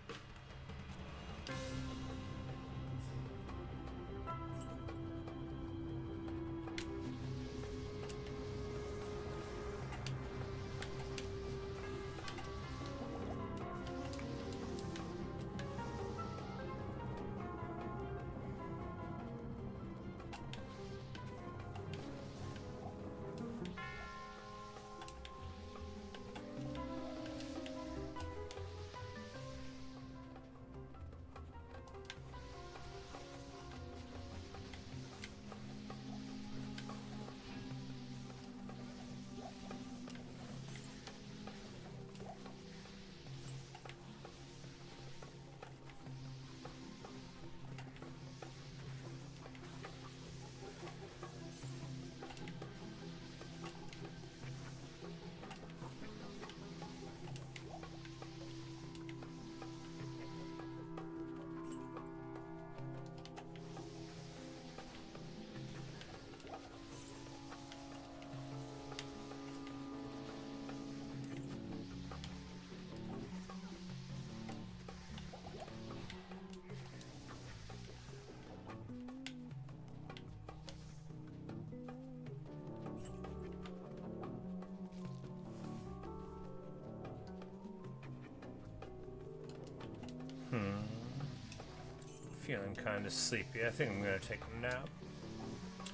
Speaker 1: Feeling kind of sleepy. I think I'm gonna take a nap.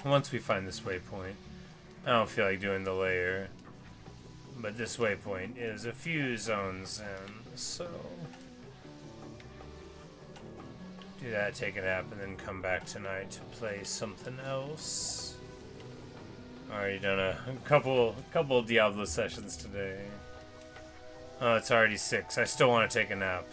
Speaker 1: Once we find this waypoint, I don't feel like doing the layer, but this waypoint is a few zones in, so do that, take a nap, and then come back tonight to play something else. Already done a couple Diablo sessions today. Oh, it's already 6. I still want to take a nap.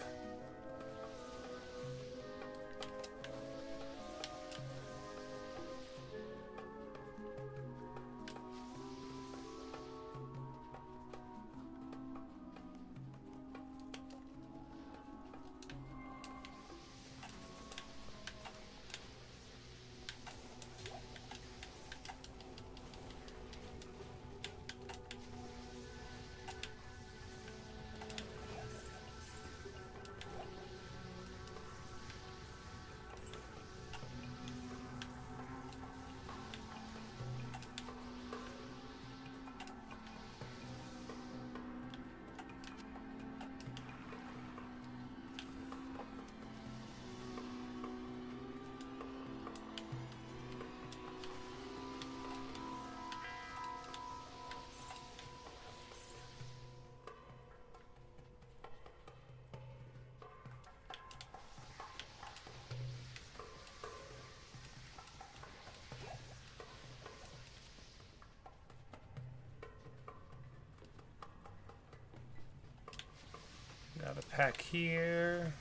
Speaker 1: Got a pack here.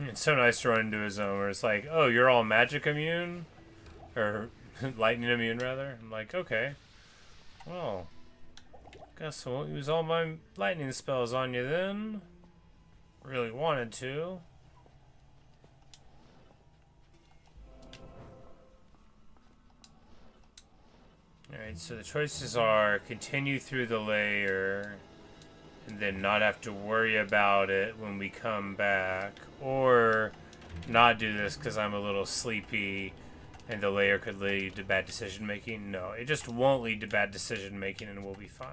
Speaker 1: It's so nice to run into a zone where it's like, oh, you're all magic immune? Or lightning immune, rather. I'm like, okay. Well, guess I won't use all my lightning spells on you then. Really wanted to. Alright, so the choices are continue through the layer and then not have to worry about it when we come back, or not do this because I'm a little sleepy and the layer could lead to bad decision making. No, it just won't lead to bad decision making and we'll be fine.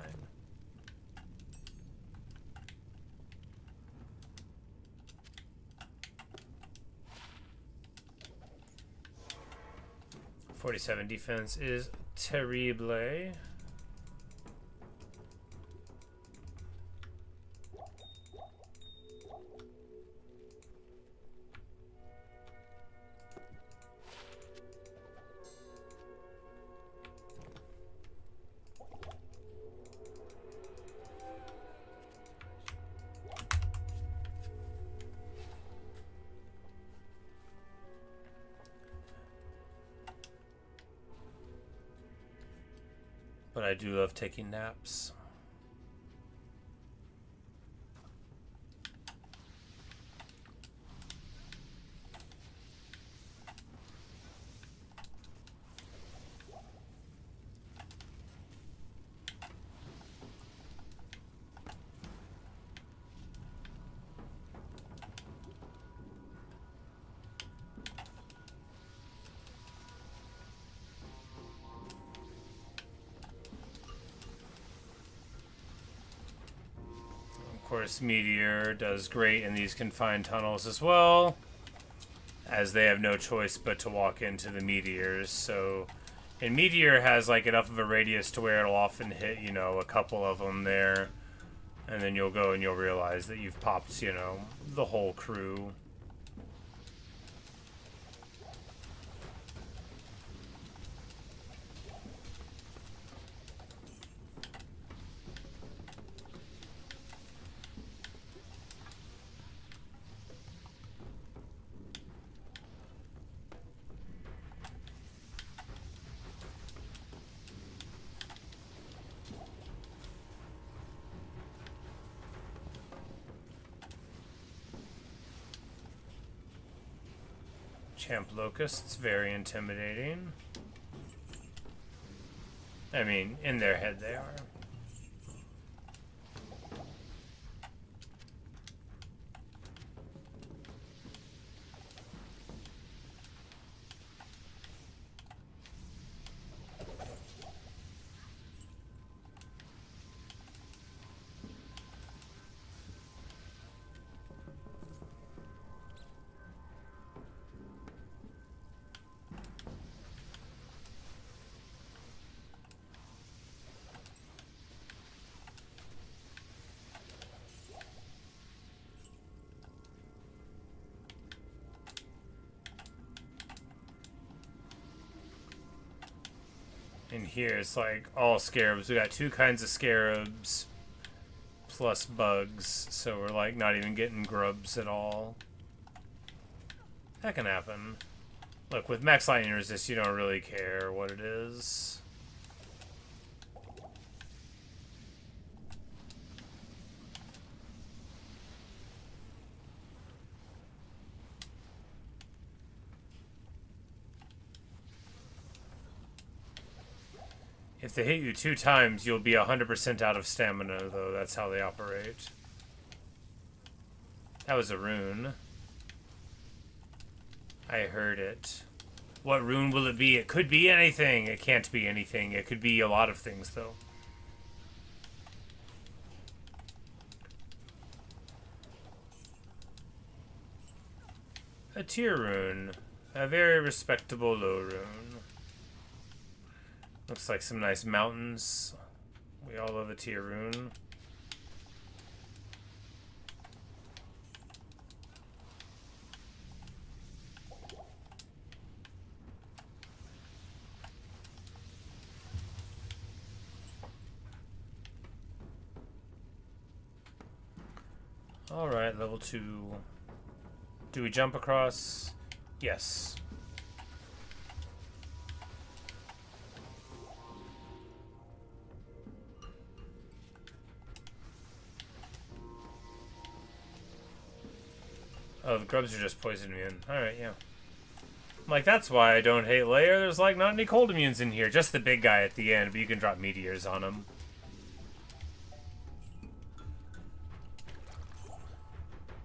Speaker 1: .47 defense is terrible. But I do love taking naps. Of course, Meteor does great in these confined tunnels as well, as they have no choice but to walk into the meteors. So, and Meteor has like enough of a radius to where it'll often hit, you know, a couple of them there, and then you'll go and you'll realize that you've popped, you know, the whole crew. Champ Locusts, very intimidating. I mean, in their head they are. In here, it's like all scarabs. We got 2 kinds of scarabs plus bugs, so we're like not even getting grubs at all. That can happen. Look, with max lightning resist, you don't really care what it is. If they hit you 2 times, you'll be 100% out of stamina, though. That's how they operate. That was a rune. I heard it. What rune will it be? It could be anything. It can't be anything. It could be a lot of things, though. A tier rune. A very respectable low rune. Looks like some nice mountains. We all love a tier rune. Alright, level 2. Do we jump across? Yes. Oh, the grubs are just poison immune. Alright, yeah. I'm like, that's why I don't hate Lair. There's like not any cold immunes in here. Just the big guy at the end, but you can drop meteors on him.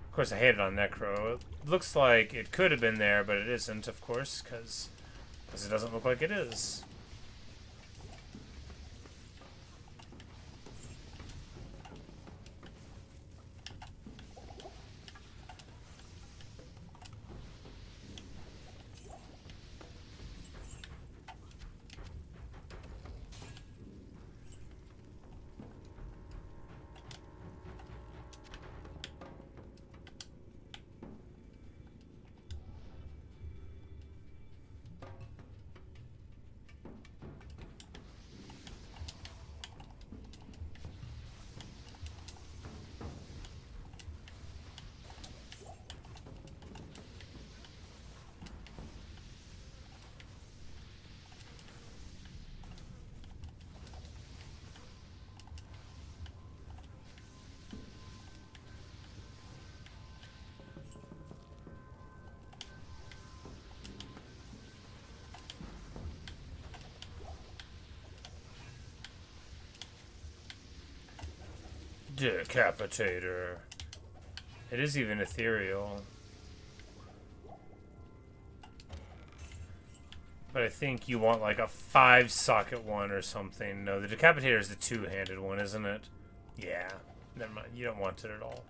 Speaker 1: Of course, I hate it on Necro. It looks like it could have been there, but it isn't, of course, because it doesn't look like it is. Decapitator. It is even ethereal. But I think you want like a 5-socket one or something. No, the Decapitator is the 2-handed one, isn't it? Yeah. Never mind. You don't want it at all.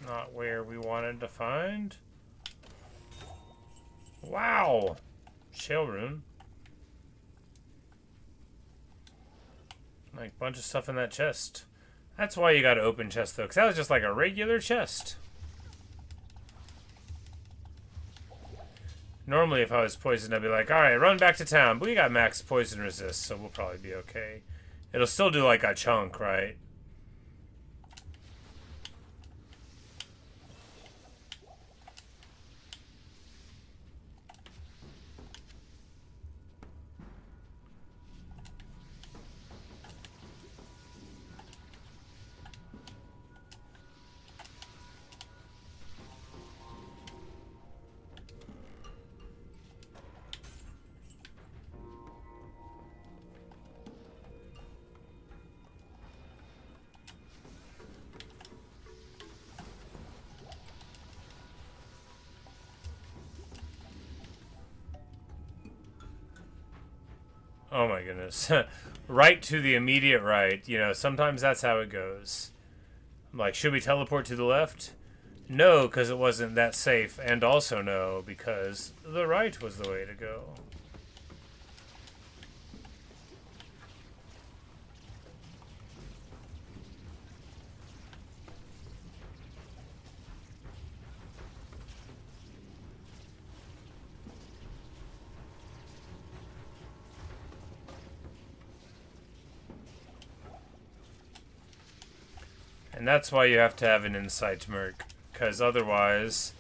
Speaker 1: Not where we wanted to find. Wow! Shell rune. Like, bunch of stuff in that chest. That's why you gotta open chest, though, because that was just like a regular chest. Normally, if I was poisoned, I'd be like, alright, run back to town. But we got max poison resist, so we'll probably be okay. It'll still do like a chunk, right? Oh my goodness. Right to the immediate right. You know, sometimes that's how it goes. I'm like, should we teleport to the left? No, because it wasn't that safe. And also no, because the right was the way to go. And that's why you have to have an insight merc, because otherwise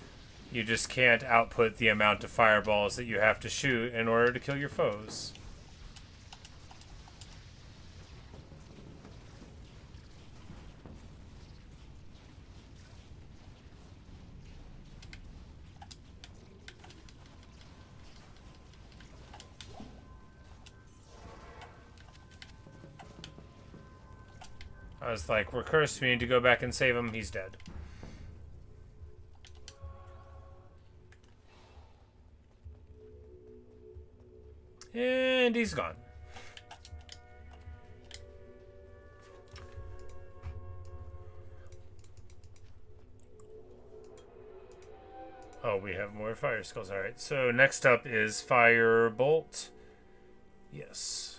Speaker 1: you just can't output the amount of fireballs that you have to shoot in order to kill your foes. I was like, we're cursed, we need to go back and save him, he's dead. And he's gone. Oh, we have more fire skulls. Alright, so next up is Firebolt. Yes.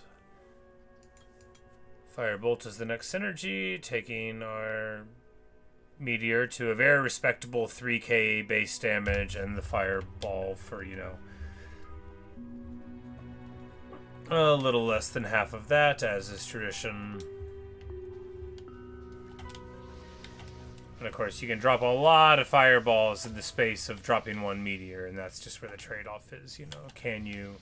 Speaker 1: Firebolt is the next synergy, taking our Meteor to a very respectable 3k base damage, and the Fireball for, you know, a little less than half of that, as is tradition. And of course, you can drop a lot of fireballs in the space of dropping one meteor, and that's just where the trade-off is, you know. Can you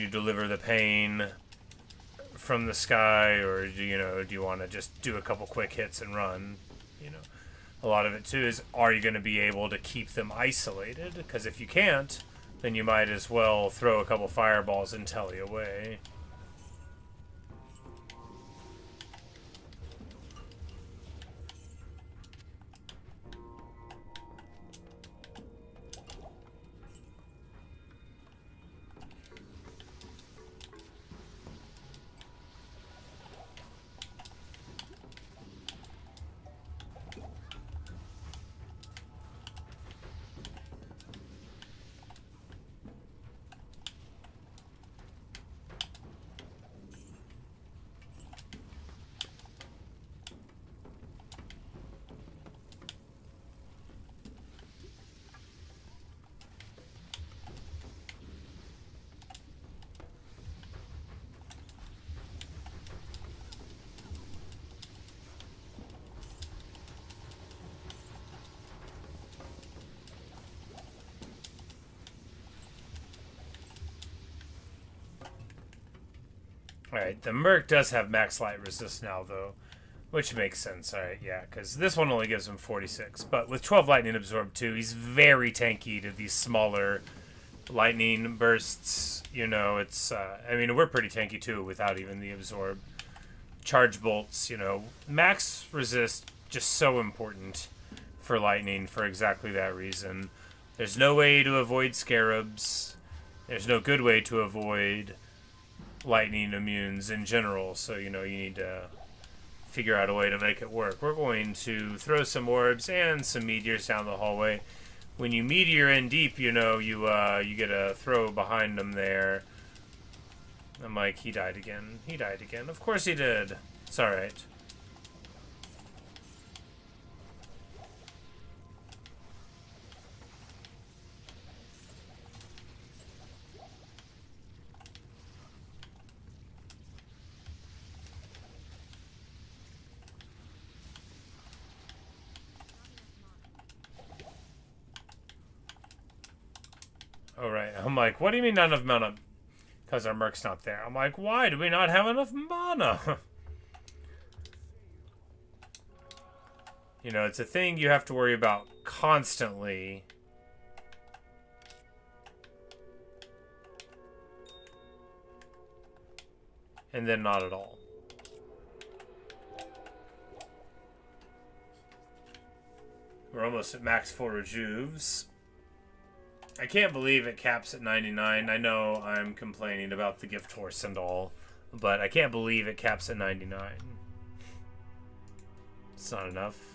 Speaker 1: deliver the pain from the sky, or do you want to just do a couple quick hits and run? You know, a lot of it too is, are you going to be able to keep them isolated? Because if you can't, then you might as well throw a couple fireballs and telly away. Alright, the Merc does have max light resist now, though, which makes sense. Alright, yeah, because this one only gives him 46. But with 12 lightning absorb, too, he's very tanky to these smaller lightning bursts. You know, it's, I mean, we're pretty tanky, too, without even the absorb. Charge bolts, you know, max resist, just so important for lightning for exactly that reason. There's no way to avoid scarabs. There's no good way to avoid lightning immunes in general, so you know you need to figure out a way to make it work. We're going to throw some orbs and some meteors down the hallway. When you meteor in deep, you know, you get a throw behind them there. I'm like, he died again. He died again. Of course he did. It's alright. Alright, I'm like, what do you mean not enough mana? Because our Merc's not there. I'm like, why do we not have enough mana? You know, it's a thing you have to worry about constantly. And then not at all. We're almost at max full rejuves. I can't believe it caps at 99. I know I'm complaining about the gift horse and all, but I can't believe it caps at 99. It's not enough.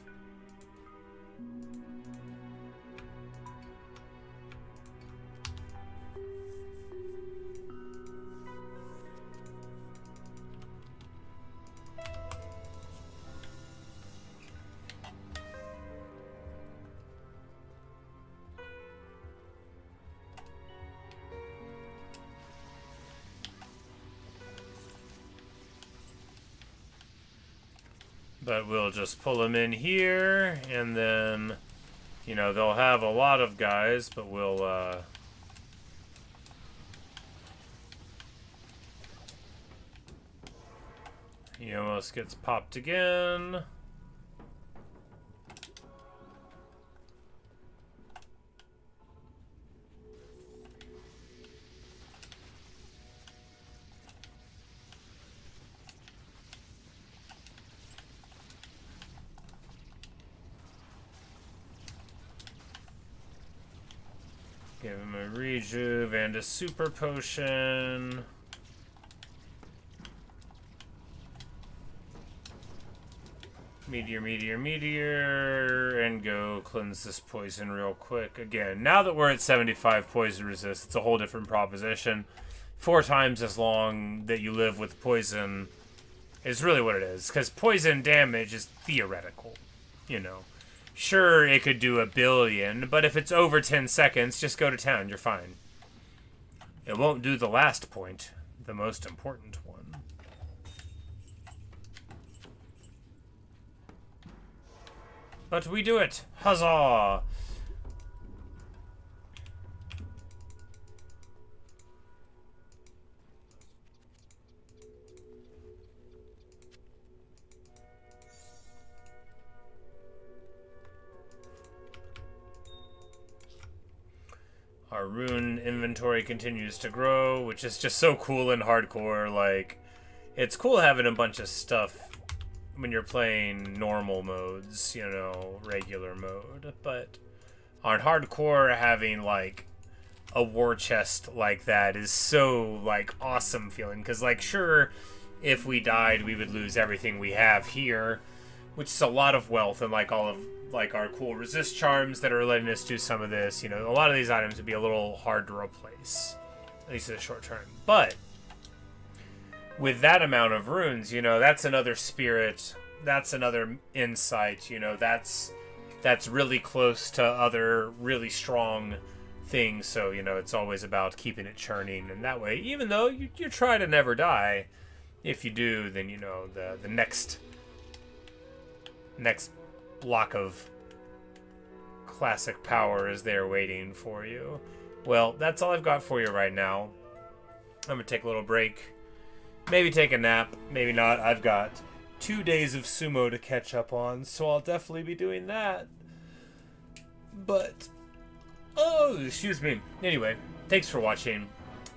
Speaker 1: But we'll just pull them in here, and then, you know, they'll have a lot of guys, but we'll, he almost gets popped again. Give him a rejuve and a super potion. Meteor, meteor, meteor, and go cleanse this poison real quick. Again, now that we're at 75 poison resist, it's a whole different proposition. 4 times as long that you live with poison is really what it is. Because poison damage is theoretical, you know. Sure, it could do 1 billion, but if it's over 10 seconds, just go to town, you're fine. It won't do the last point, the most important one. But we do it! Huzzah! Our rune inventory continues to grow, which is just so cool in hardcore. Like, it's cool having a bunch of stuff when you're playing normal modes, you know, regular mode. But on hardcore, having, like, a war chest like that is so, like, awesome feeling. Because, like, sure, if we died, we would lose everything we have here, which is a lot of wealth and, like, all of, like, our cool resist charms that are letting us do some of this. You know, a lot of these items would be a little hard to replace, at least in the short term. But with that amount of runes, you know, that's another spirit, that's another insight, you know, that's really close to other really strong things. So, you know, it's always about keeping it churning, and that way, even though you try to never die, if you do, then, you know, the next block of classic power is there waiting for you. Well, that's all I've got for you right now. I'm gonna take a little break, maybe take a nap, maybe not. I've got 2 days of sumo to catch up on, so I'll definitely be doing that. But, oh, excuse me. Anyway, thanks for watching.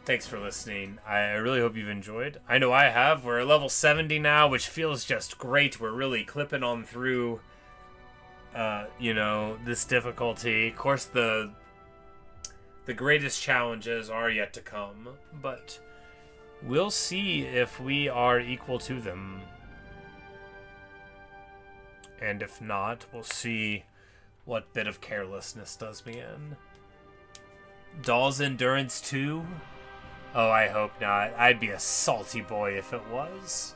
Speaker 1: Thanks for listening. I really hope you've enjoyed. I know I have. We're at level 70 now, which feels just great. We're really clipping on through, you know, this difficulty. Of course, the greatest challenges are yet to come, but we'll see if we are equal to them. And if not, we'll see what bit of carelessness does me in. Doll's Endurance 2? Oh, I hope not. I'd be a salty boy if it was.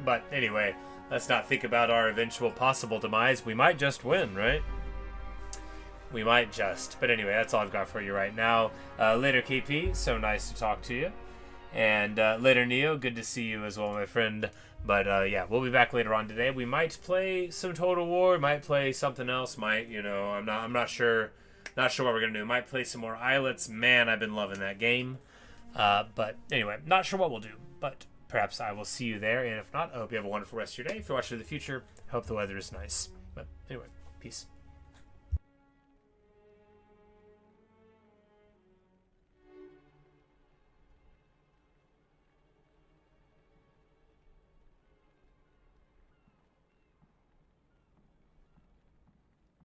Speaker 1: But anyway, let's not think about our eventual possible demise. We might just win, right? We might just. But anyway, that's all I've got for you right now. Later, KP. So nice to talk to you. And later, Neo. Good to see you as well, my friend. But yeah, we'll be back later on today. We might play some Total War. Might play something else. Might, you know, I'm not sure. Not sure what we're gonna do. Might play some more Islets. Man, I've been loving that game. But anyway, not sure what we'll do, but perhaps I will see you there. And if not, I hope you have a wonderful rest of your day. If you're watching in the future, I hope the weather is nice. But anyway, peace.